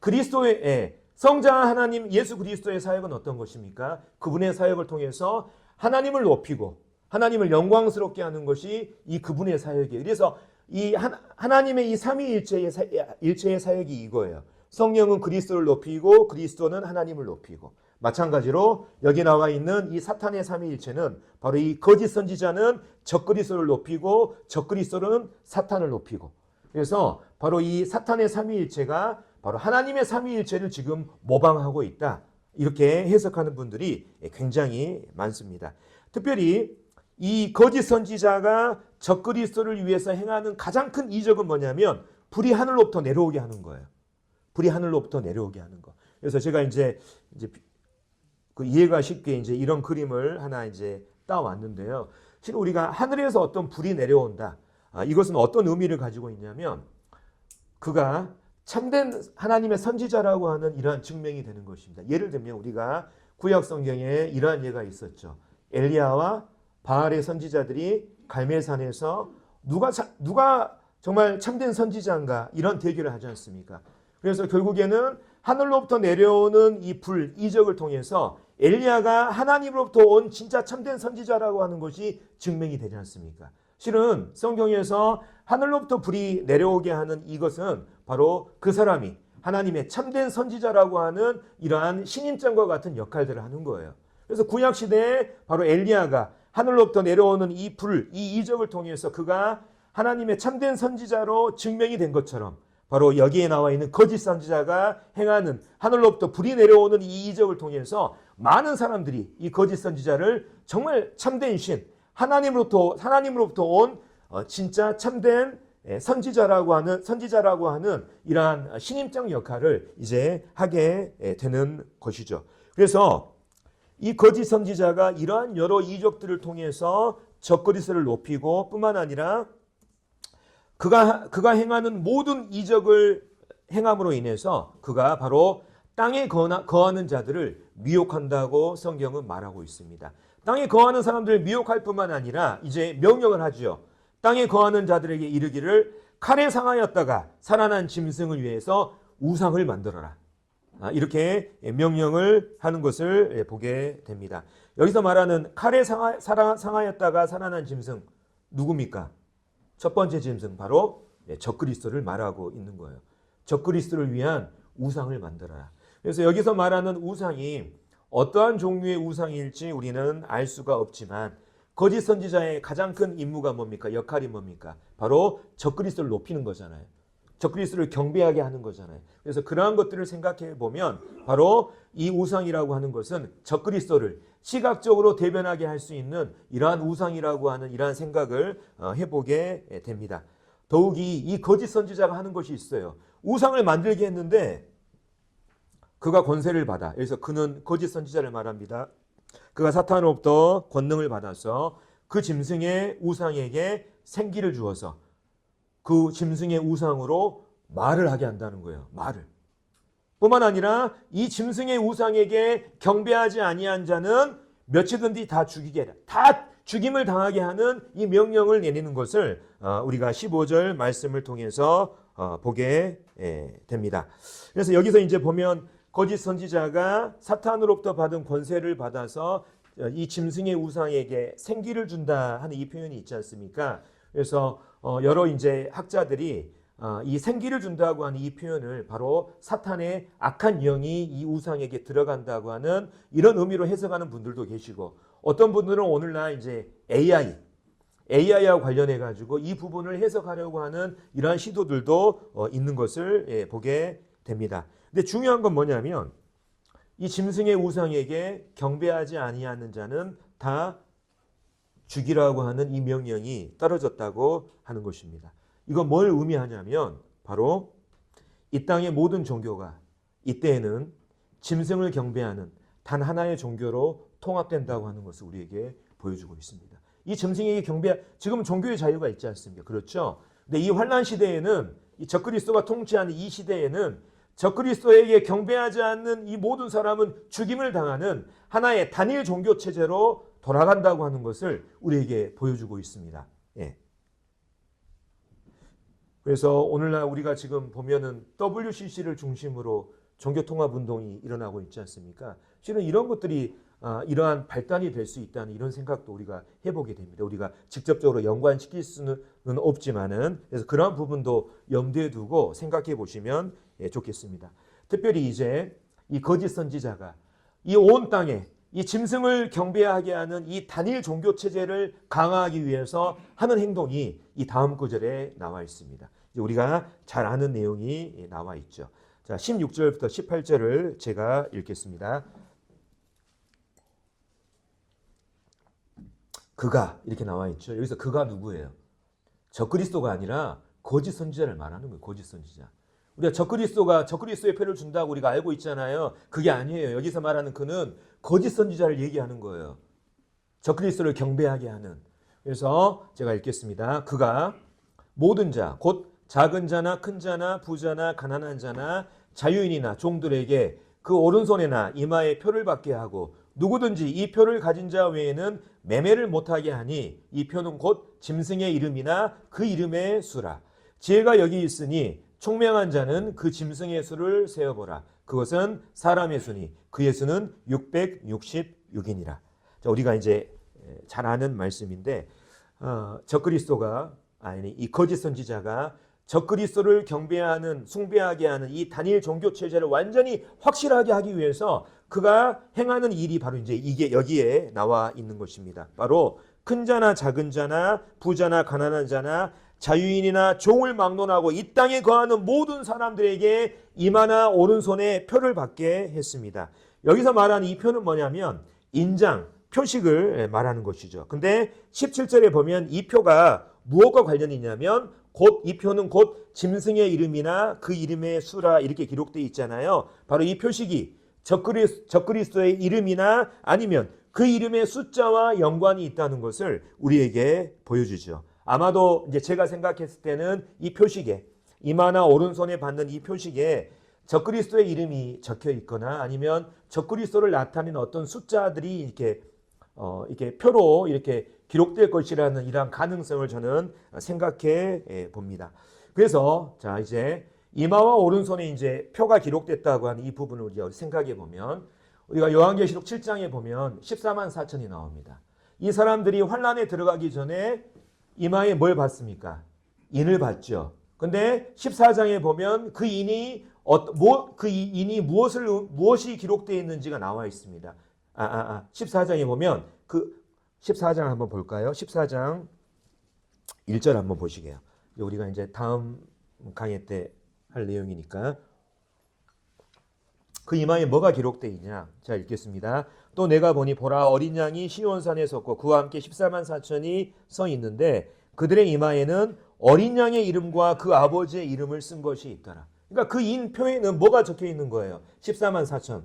[SPEAKER 1] 그리스도의 성자 하나님 예수 그리스도의 사역은 어떤 것입니까? 그분의 사역을 통해서 하나님을 높이고 하나님을 영광스럽게 하는 것이 이 그분의 사역이에요. 그래서 이 하나님의 이 삼위일체의 사역이 이거예요. 성령은 그리스도를 높이고 그리스도는 하나님을 높이고, 마찬가지로 여기 나와 있는 이 사탄의 삼위일체는 바로 이 거짓 선지자는 적그리스도를 높이고 적그리스도는 사탄을 높이고, 그래서 바로 이 사탄의 삼위일체가 바로 하나님의 삼위일체를 지금 모방하고 있다, 이렇게 해석하는 분들이 굉장히 많습니다. 특별히 이 거짓 선지자가 적그리스도를 위해서 행하는 가장 큰 이적은 뭐냐면 불이 하늘로부터 내려오게 하는 거예요. 불이 하늘로부터 내려오게 하는 거. 그래서 제가 이제 그 이해가 쉽게 이제 이런 그림을 하나 이제 따왔는데요. 실은 우리가 하늘에서 어떤 불이 내려온다. 이것은 어떤 의미를 가지고 있냐면 그가 참된 하나님의 선지자라고 하는 이러한 증명이 되는 것입니다. 예를 들면 우리가 구약 성경에 이러한 예가 있었죠. 엘리야와 바알의 선지자들이 갈멜산에서 누가 정말 참된 선지자인가 이런 대결을 하지 않습니까? 그래서 결국에는 하늘로부터 내려오는 이 불, 이적을 통해서 엘리야가 하나님으로부터 온 진짜 참된 선지자라고 하는 것이 증명이 되지 않습니까? 실은 성경에서 하늘로부터 불이 내려오게 하는 이것은 바로 그 사람이 하나님의 참된 선지자라고 하는 이러한 신임장과 같은 역할들을 하는 거예요. 그래서 구약시대에 바로 엘리야가 하늘로부터 내려오는 이 불, 이 이적을 통해서 그가 하나님의 참된 선지자로 증명이 된 것처럼 바로 여기에 나와 있는 거짓 선지자가 행하는 하늘로부터 불이 내려오는 이 이적을 통해서 많은 사람들이 이 거짓 선지자를 정말 참된 신, 하나님으로부터 온 진짜 참된 선지자라고 하는 이러한 신임적 역할을 이제 하게 되는 것이죠. 그래서 이 거짓 선지자가 이러한 여러 이적들을 통해서 적그리스도를 높이고 뿐만 아니라 그가 행하는 모든 이적을 행함으로 인해서 그가 바로 땅에 거하는 자들을 미혹한다고 성경은 말하고 있습니다. 땅에 거하는 사람들을 미혹할 뿐만 아니라 이제 명령을 하죠. 땅에 거하는 자들에게 이르기를 칼에 상하였다가 살아난 짐승을 위해서 우상을 만들어라. 이렇게 명령을 하는 것을 보게 됩니다. 여기서 말하는 칼에 상하였다가 살아난 짐승 누굽니까? 첫 번째 짐승 바로 적그리스도를 말하고 있는 거예요. 적그리스도를 위한 우상을 만들어라. 그래서 여기서 말하는 우상이 어떠한 종류의 우상일지 우리는 알 수가 없지만 거짓 선지자의 가장 큰 임무가 뭡니까? 역할이 뭡니까? 바로 적그리스도를 높이는 거잖아요. 적그리스도를 경배하게 하는 거잖아요. 그래서 그러한 것들을 생각해 보면 바로 이 우상이라고 하는 것은 적그리스도를 시각적으로 대변하게 할 수 있는 이러한 우상이라고 하는 이러한 생각을 해보게 됩니다. 더욱이 이 거짓 선지자가 하는 것이 있어요. 우상을 만들게 했는데 그가 권세를 받아. 그래서 그는 거짓 선지자를 말합니다. 그가 사탄으로부터 권능을 받아서 그 짐승의 우상에게 생기를 주어서 그 짐승의 우상으로 말을 하게 한다는 거예요. 말을. 뿐만 아니라 이 짐승의 우상에게 경배하지 아니한 자는 며칠든지 다 죽이게 해라. 다 죽임을 당하게 하는 이 명령을 내리는 것을 우리가 15절 말씀을 통해서 보게 됩니다. 그래서 여기서 이제 보면 거짓 선지자가 사탄으로부터 받은 권세를 받아서 이 짐승의 우상에게 생기를 준다 하는 이 표현이 있지 않습니까? 그래서 여러 이제 학자들이 이 생기를 준다고 하는 이 표현을 바로 사탄의 악한 영이 이 우상에게 들어간다고 하는 이런 의미로 해석하는 분들도 계시고 어떤 분들은 오늘날 이제 AI와 관련해 가지고 이 부분을 해석하려고 하는 이러한 시도들도 있는 것을 보게 됩니다. 근데 중요한 건 뭐냐면 이 짐승의 우상에게 경배하지 아니하는 자는 다 죽이라고 하는 이 명령이 떨어졌다고 하는 것입니다. 이건 뭘 의미하냐면 바로 이 땅의 모든 종교가 이때에는 짐승을 경배하는 단 하나의 종교로 통합된다고 하는 것을 우리에게 보여주고 있습니다. 이 짐승에게 지금 종교의 자유가 있지 않습니까? 그렇죠? 근데 이 환란 시대에는 이 적그리스도가 통치하는 이 시대에는 적그리스도에게 경배하지 않는 이 모든 사람은 죽임을 당하는 하나의 단일 종교 체제로 돌아간다고 하는 것을 우리에게 보여주고 있습니다. 예. 그래서 오늘날 우리가 지금 보면은 WCC를 중심으로 종교통합운동이 일어나고 있지 않습니까? 실은 이런 것들이 이러한 발단이 될 수 있다는 이런 생각도 우리가 해보게 됩니다. 우리가 직접적으로 연관시킬 수는 없지만은 그래서 그러한 부분도 염두에 두고 생각해 보시면 좋겠습니다. 특별히 이제 이 거짓 선지자가 이 온 땅에 이 짐승을 경배하게 하는 이 단일 종교 체제를 강화하기 위해서 하는 행동이 이 다음 구절에 나와 있습니다. 우리가 잘 아는 내용이 나와 있죠. 자, 16절부터 18절을 제가 읽겠습니다. 그가 이렇게 나와 있죠. 여기서 그가 누구예요? 적그리스도가 아니라 거짓 선지자를 말하는 거예요. 거짓 선지자. 우리가 적그리스도의 표를 준다고 우리가 알고 있잖아요. 그게 아니에요. 여기서 말하는 그는 거짓 선지자를 얘기하는 거예요. 적그리스도를 경배하게 하는. 그래서 제가 읽겠습니다. 그가 모든 자, 곧 작은 자나 큰 자나 부자나 가난한 자나 자유인이나 종들에게 그 오른손에나 이마에 표를 받게 하고 누구든지 이 표를 가진 자 외에는 매매를 못하게 하니 이 표는 곧 짐승의 이름이나 그 이름의 수라. 지혜가 여기 있으니 총명한 자는 그 짐승의 수를 세어보라. 그것은 사람의 수니 그의 수는 666이니라. 우리가 이제 잘 아는 말씀인데 적그리스도가 아니 이 거짓 선지자가 적그리스도를 경배하는 숭배하게 하는 이 단일 종교 체제를 완전히 확실하게 하기 위해서 그가 행하는 일이 바로 이제 이게 여기에 나와 있는 것입니다. 바로 큰 자나 작은 자나 부자나 가난한 자나 자유인이나 종을 막론하고 이 땅에 거하는 모든 사람들에게 이마나 오른손에 표를 받게 했습니다. 여기서 말하는 이 표는 뭐냐면 인장, 표식을 말하는 것이죠. 근데 17절에 보면 이 표가 무엇과 관련이 있냐면 이 표는 곧 짐승의 이름이나 그 이름의 수라 이렇게 기록되어 있잖아요. 바로 이 표식이 적그리스도의 이름이나 아니면 그 이름의 숫자와 연관이 있다는 것을 우리에게 보여주죠. 아마도 이제 제가 생각했을 때는 이 표식에 이마나 오른손에 받는 이 표식에 적그리스도의 이름이 적혀 있거나 아니면 적그리스도를 나타내는 어떤 숫자들이 이렇게 표로 이렇게 기록될 것이라는 이러한 가능성을 저는 생각해 봅니다. 그래서 자 이제 이마와 오른손에 이제 표가 기록됐다고 하는 이 부분을 우리가 생각해 보면 우리가 요한계시록 7장에 보면 14만 4천이 나옵니다. 이 사람들이 환란에 들어가기 전에 이마에 뭘 받습니까? 인을 받죠. 근데 14장에 보면 그 인이 무엇이 기록되어 있는지가 나와 있습니다. 14장에 보면 그 14장 한번 볼까요? 14장 1절 한번 보시게요. 우리가 이제 다음 강의 때 할 내용이니까 그 이마에 뭐가 기록되어 있냐? 자 읽겠습니다. 또 내가 보니 보라 어린 양이 시온산에 섰고 그와 함께 14만 4천이 서 있는데 그들의 이마에는 어린 양의 이름과 그 아버지의 이름을 쓴 것이 있더라. 그러니까 그 인표에는 뭐가 적혀 있는 거예요? 14만 4천.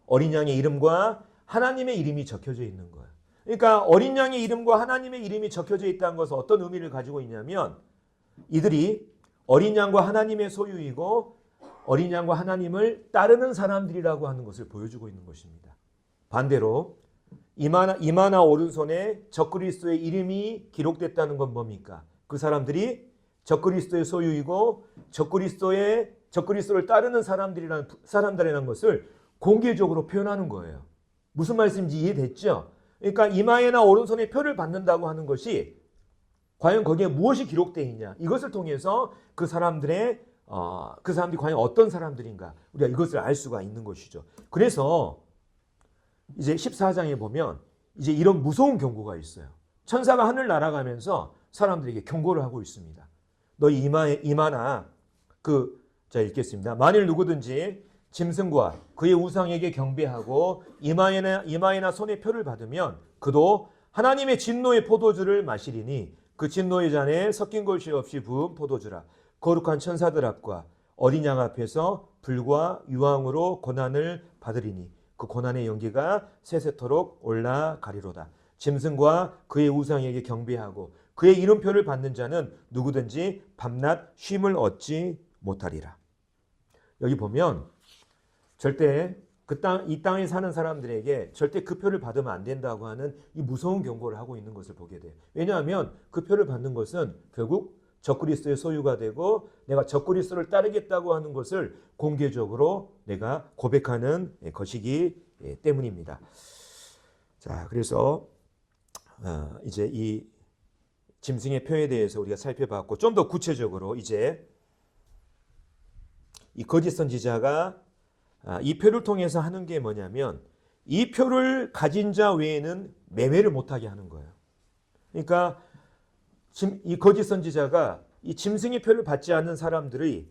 [SPEAKER 1] 어린 양의 이름과 하나님의 이름이 적혀져 있는 거예요. 그러니까 어린 양의 이름과 하나님의 이름이 적혀져 있다는 것은 어떤 의미를 가지고 있냐면 이들이 어린 양과 하나님의 소유이고 어린 양과 하나님을 따르는 사람들이라고 하는 것을 보여주고 있는 것입니다. 반대로 이마나 오른손에 적그리스도의 이름이 기록됐다는 건 뭡니까? 그 사람들이 적그리스도의 소유이고 적그리스도를 따르는 사람들이라는 것을 공개적으로 표현하는 거예요. 무슨 말씀인지 이해됐죠? 그러니까 이마에나 오른손에 표를 받는다고 하는 것이 과연 거기에 무엇이 기록되어 있냐? 이것을 통해서 그 사람들이 과연 어떤 사람들인가? 우리가 이것을 알 수가 있는 것이죠. 그래서 이제 14장에 보면 이제 이런 무서운 경고가 있어요. 천사가 하늘 날아가면서 사람들에게 경고를 하고 있습니다. 너희 이마나 자 읽겠습니다. 만일 누구든지 짐승과 그의 우상에게 경배하고 이마에나 손에 표를 받으면 그도 하나님의 진노의 포도주를 마시리니 그 진노의 잔에 섞인 것이 없이 부은 포도주라. 거룩한 천사들 앞과 어린 양 앞에서 불과 유황으로 고난을 받으리니 그 고난의 연기가 세세토록 올라가리로다. 짐승과 그의 우상에게 경배하고 그의 이름표를 받는 자는 누구든지 밤낮 쉼을 얻지 못하리라. 여기 보면 절대 이 땅에 사는 사람들에게 절대 그 표를 받으면 안 된다고 하는 이 무서운 경고를 하고 있는 것을 보게 돼요. 왜냐하면 그 표를 받는 것은 결국 적그리스도의 소유가 되고 내가 적그리스도를 따르겠다고 하는 것을 공개적으로 내가 고백하는 것이기 때문입니다. 자, 그래서 이제 이 짐승의 표에 대해서 우리가 살펴봤고 좀 더 구체적으로 이제 이 거짓 선지자가 이 표를 통해서 하는 게 뭐냐면 이 표를 가진 자 외에는 매매를 못하게 하는 거예요. 그러니까 이 거짓 선지자가 이 짐승의 표를 받지 않는 사람들의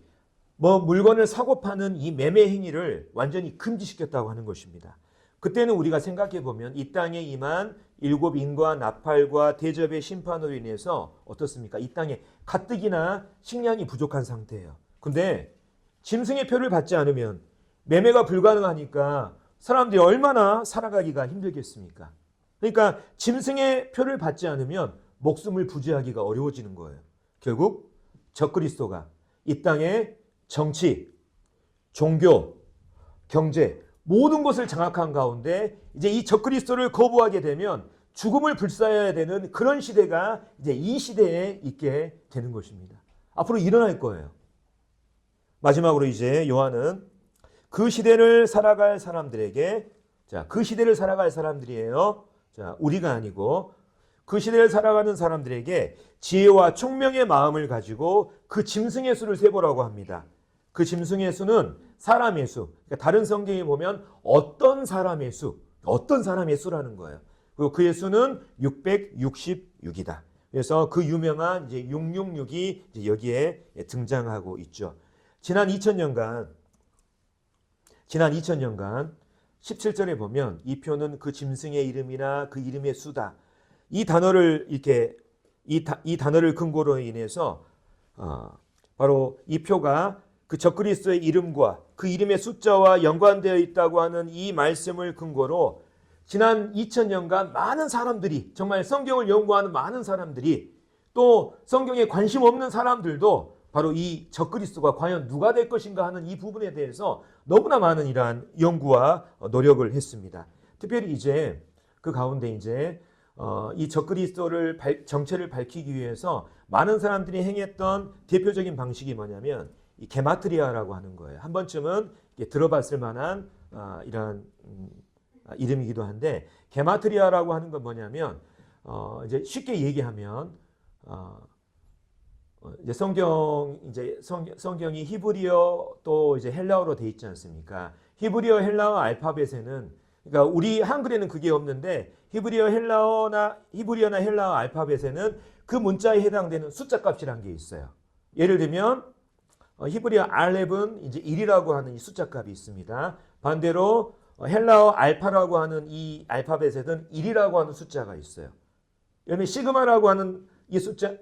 [SPEAKER 1] 물건을 사고 파는 이 매매 행위를 완전히 금지시켰다고 하는 것입니다. 그때는 우리가 생각해 보면 이 땅에 임한 일곱 인과 나팔과 대접의 심판으로 인해서 어떻습니까? 이 땅에 가뜩이나 식량이 부족한 상태예요. 근데 짐승의 표를 받지 않으면 매매가 불가능하니까 사람들이 얼마나 살아가기가 힘들겠습니까? 그러니까 짐승의 표를 받지 않으면 목숨을 부지하기가 어려워지는 거예요. 결국 적그리스도가 이 땅에 정치, 종교, 경제 모든 것을 장악한 가운데 이제 이 적그리스도를 거부하게 되면 죽음을 불사해야 되는 그런 시대가 이제 이 시대에 있게 되는 것입니다. 앞으로 일어날 거예요. 마지막으로 이제 요한은 그 시대를 살아갈 사람들에게 그 시대를 살아갈 사람들이에요. 우리가 아니고 그 시대를 살아가는 사람들에게 지혜와 총명의 마음을 가지고 그 짐승의 수를 세보라고 합니다. 그 짐승의 수는 사람의 수. 그러니까 다른 성경에 보면 어떤 사람의 수라는 거예요. 그리고 그의 수는 666이다. 그래서 그 유명한 이제 666이 이제 여기에 등장하고 있죠. 지난 2000년간 17절에 보면 이 표는 그 짐승의 이름이나 그 이름의 수다. 이 단어를 이렇게 이 단어를 근거로 인해서 바로 이 표가 그 적그리스도의 이름과 그 이름의 숫자와 연관되어 있다고 하는 이 말씀을 근거로 지난 2000년간 많은 사람들이, 정말 성경을 연구하는 많은 사람들이, 또 성경에 관심 없는 사람들도 바로 이 적그리스도가 과연 누가 될 것인가 하는 이 부분에 대해서 너무나 많은 이러한 연구와 노력을 했습니다. 특별히 이제 그 가운데 이제 이 적그리스도를 정체를 밝히기 위해서 많은 사람들이 행했던 대표적인 방식이 뭐냐면 이 게마트리아라고 하는 거예요. 한 번쯤은 들어봤을 만한 이러한 이름이기도 한데, 게마트리아라고 하는 건 뭐냐면 이제 쉽게 얘기하면 이제 성경이 히브리어 또 이제 헬라어로 돼 있지 않습니까? 히브리어 헬라어 알파벳에는, 그러니까 우리 한글에는 그게 없는데 히브리어나 헬라어 알파벳에는 그 문자에 해당되는 숫자 값이란 게 있어요. 예를 들면 히브리어 알렙은 이제 1이라고 하는 이 숫자 값이 있습니다. 반대로 헬라어 알파라고 하는 이 알파벳에는 1이라고 하는 숫자가 있어요. 그다음에 시그마라고 하는 이 숫자,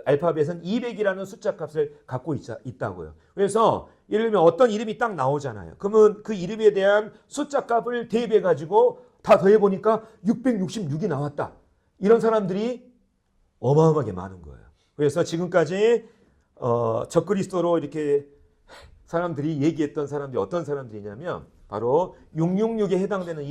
[SPEAKER 1] 알파벳은 200이라는 숫자 값을 갖고 있다고요. 그래서 예를 들면 어떤 이름이 딱 나오잖아요. 그러면 그 이름에 대한 숫자 값을 대입해 가지고 다 더해 보니까 666이 나왔다. 이런 사람들이 어마어마하게 많은 거예요. 그래서 지금까지 적그리스도로 이렇게 사람들이 얘기했던 사람들이 어떤 사람들이냐면 바로 666에 해당되는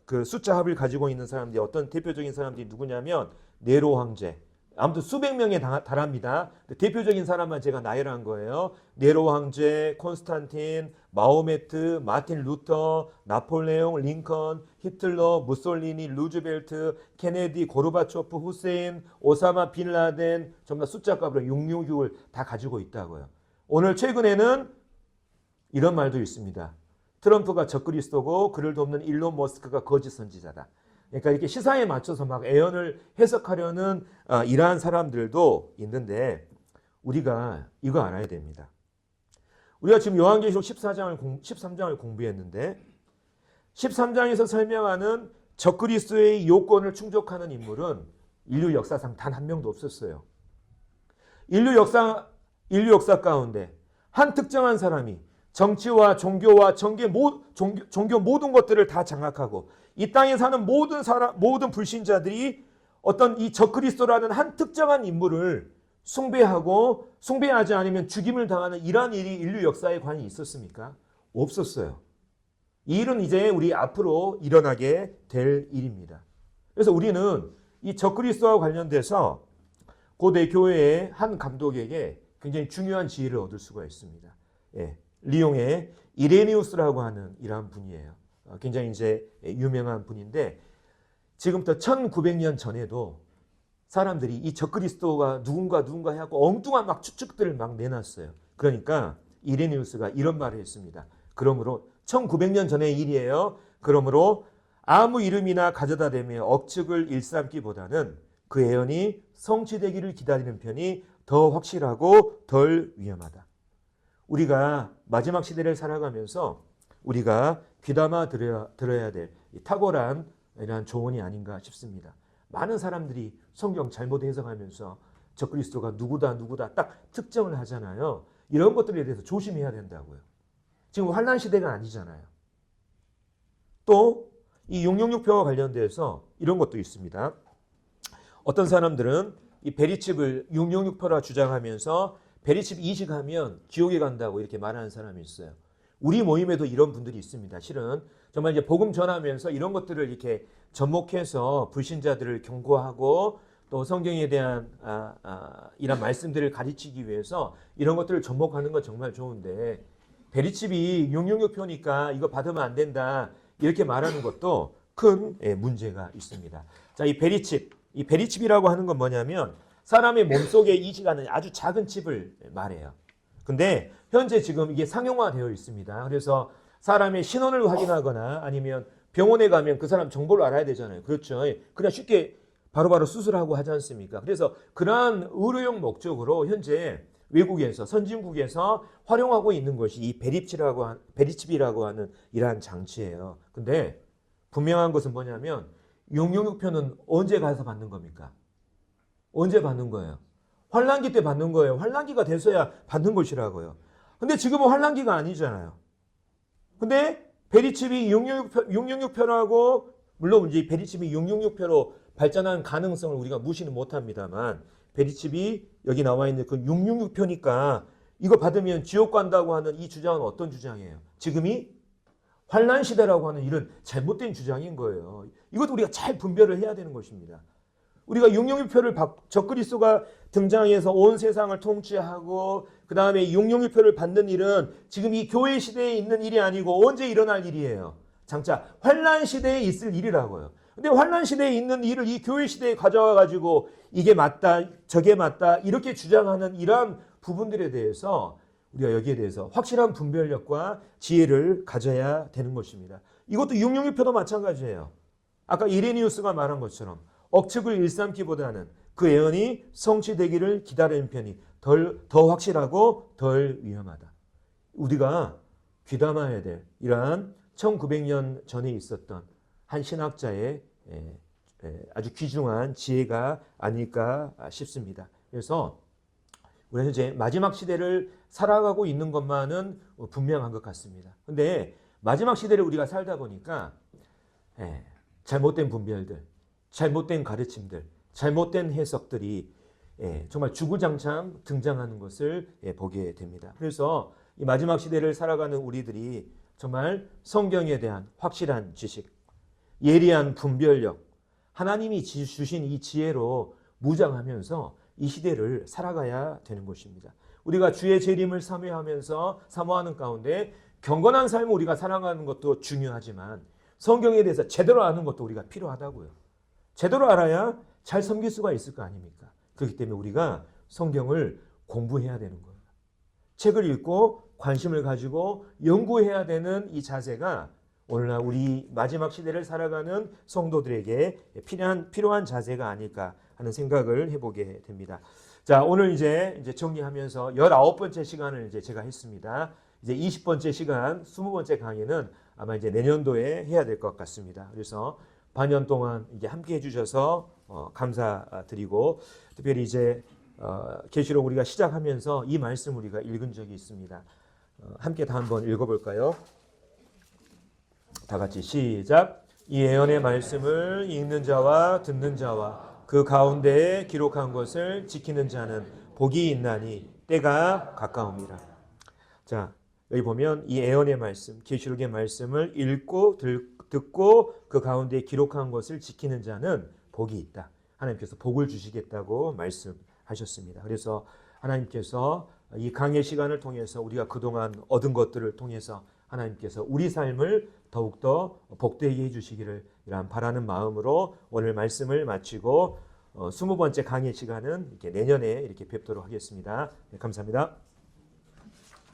[SPEAKER 1] 그 숫자 합을 가지고 있는 사람들이, 어떤 대표적인 사람들이 누구냐면 네로 황제, 아무튼 수백 명에 달합니다. 대표적인 사람만 제가 나열한 거예요. 네로 황제, 콘스탄틴, 마호메트, 마틴 루터, 나폴레옹, 링컨, 히틀러, 무솔리니, 루즈벨트, 케네디, 고르바초프, 후세인, 오사마 빈 라덴, 전부 다 숫자 값으로 666을 다 가지고 있다고요. 오늘 최근에는 이런 말도 있습니다. 트럼프가 적그리스도고 그를 돕는 일론 머스크가 거짓 선지자다. 그러니까 이렇게 시사에 맞춰서 막 애언을 해석하려는 이러한 사람들도 있는데, 우리가 이거 알아야 됩니다. 우리가 지금 요한계시록 13장을 공부했는데 13장에서 설명하는 적그리스도의 요건을 충족하는 인물은 인류 역사상 단 한 명도 없었어요. 인류 역사 가운데 한 특정한 사람이 정치와 종교와 종교 모든 것들을 다 장악하고 이 땅에 사는 모든 불신자들이 어떤 이 적그리스도라는 한 특정한 인물을 숭배하지 않으면 죽임을 당하는 이러한 일이 인류 역사에 관이 있었습니까? 없었어요. 이 일은 이제 우리 앞으로 일어나게 될 일입니다. 그래서 우리는 이 적그리스도와 관련돼서 고대 교회의 한 감독에게 굉장히 중요한 지혜를 얻을 수가 있습니다. 리옹의 이레니우스라고 하는 이러한 분이에요. 굉장히 이제 유명한 분인데, 지금부터 1900년 전에도 사람들이 이 적그리스도가 누군가 해갖고 엉뚱한 막 추측들을 막 내놨어요. 그러니까 이레니우스가 이런 말을 했습니다. 그러므로 1900년 전의 일이에요. 그러므로 아무 이름이나 가져다 대며 억측을 일삼기보다는 그 예언이 성취되기를 기다리는 편이 더 확실하고 덜 위험하다. 우리가 마지막 시대를 살아가면서 우리가 귀담아 들어야 될 탁월한 이러한 조언이 아닌가 싶습니다. 많은 사람들이 성경 잘못 해석하면서 적그리스도가 누구다 딱 특정을 하잖아요. 이런 것들에 대해서 조심해야 된다고요. 지금 환난 시대가 아니잖아요. 또 이 666표와 관련돼서 이런 것도 있습니다. 어떤 사람들은 이 베리칩을 666표라 주장하면서 베리칩 이식하면 지옥에 간다고 이렇게 말하는 사람이 있어요. 우리 모임에도 이런 분들이 있습니다. 실은 정말 이제 복음 전하면서 이런 것들을 이렇게 접목해서 불신자들을 경고하고 또 성경에 대한 이런 말씀들을 가르치기 위해서 이런 것들을 접목하는 건 정말 좋은데, 베리칩이 666표니까 이거 받으면 안 된다 이렇게 말하는 것도 큰 문제가 있습니다. 자, 이 베리칩이라고 하는 건 뭐냐면 사람의 몸속에 이식하는 아주 작은 칩을 말해요. 근데 현재 지금 이게 상용화되어 있습니다. 그래서 사람의 신원을 확인하거나 아니면 병원에 가면 그 사람 정보를 알아야 되잖아요. 그렇죠. 그냥 쉽게 바로바로 수술하고 하지 않습니까? 그래서 그러한 의료용 목적으로 현재 외국에서 선진국에서 활용하고 있는 것이 이 베리칩이라고 하는 이러한 장치예요. 근데 분명한 것은 뭐냐면 용용육표는 언제 가서 받는 겁니까? 언제 받는 거예요? 환란기 때 받는 거예요. 환란기가 돼서야 받는 것이라고요. 근데 지금은 환란기가 아니잖아요. 근데 베리칩이 666표라고 물론 이제 베리칩이 666표로 발전한 가능성을 우리가 무시는 못합니다만 베리칩이 여기 나와 있는 그 666표니까 이거 받으면 지옥 간다고 하는 이 주장은 어떤 주장이에요? 지금이 환란 시대라고 하는 이런 잘못된 주장인 거예요. 이것도 우리가 잘 분별을 해야 되는 것입니다. 우리가 666표를 적그리스도가 등장해서 온 세상을 통치하고 그 다음에 666표를 받는 일은 지금 이 교회 시대에 있는 일이 아니고 언제 일어날 일이에요. 장차 환란 시대에 있을 일이라고요. 근데 환란 시대에 있는 일을 이 교회 시대에 가져와 가지고 이게 맞다 저게 맞다 이렇게 주장하는 이러한 부분들에 대해서 우리가 여기에 대해서 확실한 분별력과 지혜를 가져야 되는 것입니다. 이것도 666표도 마찬가지예요. 아까 이레니우스가 말한 것처럼 억측을 일삼기보다는 그 예언이 성취되기를 기다리는 편이 더 확실하고 덜 위험하다. 우리가 귀담아야 될 이러한 1900년 전에 있었던 한 신학자의 아주 귀중한 지혜가 아닐까 싶습니다. 그래서 우리가 현재 마지막 시대를 살아가고 있는 것만은 분명한 것 같습니다. 근데 마지막 시대를 우리가 살다 보니까 잘못된 분별들, 잘못된 가르침들, 잘못된 해석들이 정말 주구장창 등장하는 것을 보게 됩니다. 그래서 이 마지막 시대를 살아가는 우리들이 정말 성경에 대한 확실한 지식, 예리한 분별력, 하나님이 주신 이 지혜로 무장하면서 이 시대를 살아가야 되는 것입니다. 우리가 주의 재림을 사모하는 가운데 경건한 삶을 우리가 살아가는 것도 중요하지만 성경에 대해서 제대로 아는 것도 우리가 필요하다고요. 제대로 알아야 잘 섬길 수가 있을 거 아닙니까? 그렇기 때문에 우리가 성경을 공부해야 되는 거예요. 책을 읽고 관심을 가지고 연구해야 되는 이 자세가 오늘날 우리 마지막 시대를 살아가는 성도들에게 필요한 자세가 아닐까 하는 생각을 해보게 됩니다. 자, 오늘 이제 정리하면서 19번째 시간을 이제 제가 했습니다. 이제 20번째 시간, 20번째 강의는 아마 이제 내년도에 해야 될 것 같습니다. 그래서 반년 동안 이제 함께 해주셔서 감사드리고 특별히 이제 계시록 우리가 시작하면서 이 말씀 우리가 읽은 적이 있습니다. 함께 다 한번 읽어볼까요? 다 같이 시작. 이 예언의 말씀을 읽는 자와 듣는 자와 그 가운데에 기록한 것을 지키는 자는 복이 있나니 때가 가까움이라. 자, 여기 보면 이 예언의 말씀, 계시록의 말씀을 읽고 듣고 그 가운데 기록한 것을 지키는 자는 복이 있다. 하나님께서 복을 주시겠다고 말씀하셨습니다. 그래서 하나님께서 이 강의 시간을 통해서 우리가 그동안 얻은 것들을 통해서 하나님께서 우리 삶을 더욱더 복되게 해주시기를 이러한 바라는 마음으로 오늘 말씀을 마치고 20번째 강의 시간은 이렇게 내년에 이렇게 뵙도록 하겠습니다. 네, 감사합니다.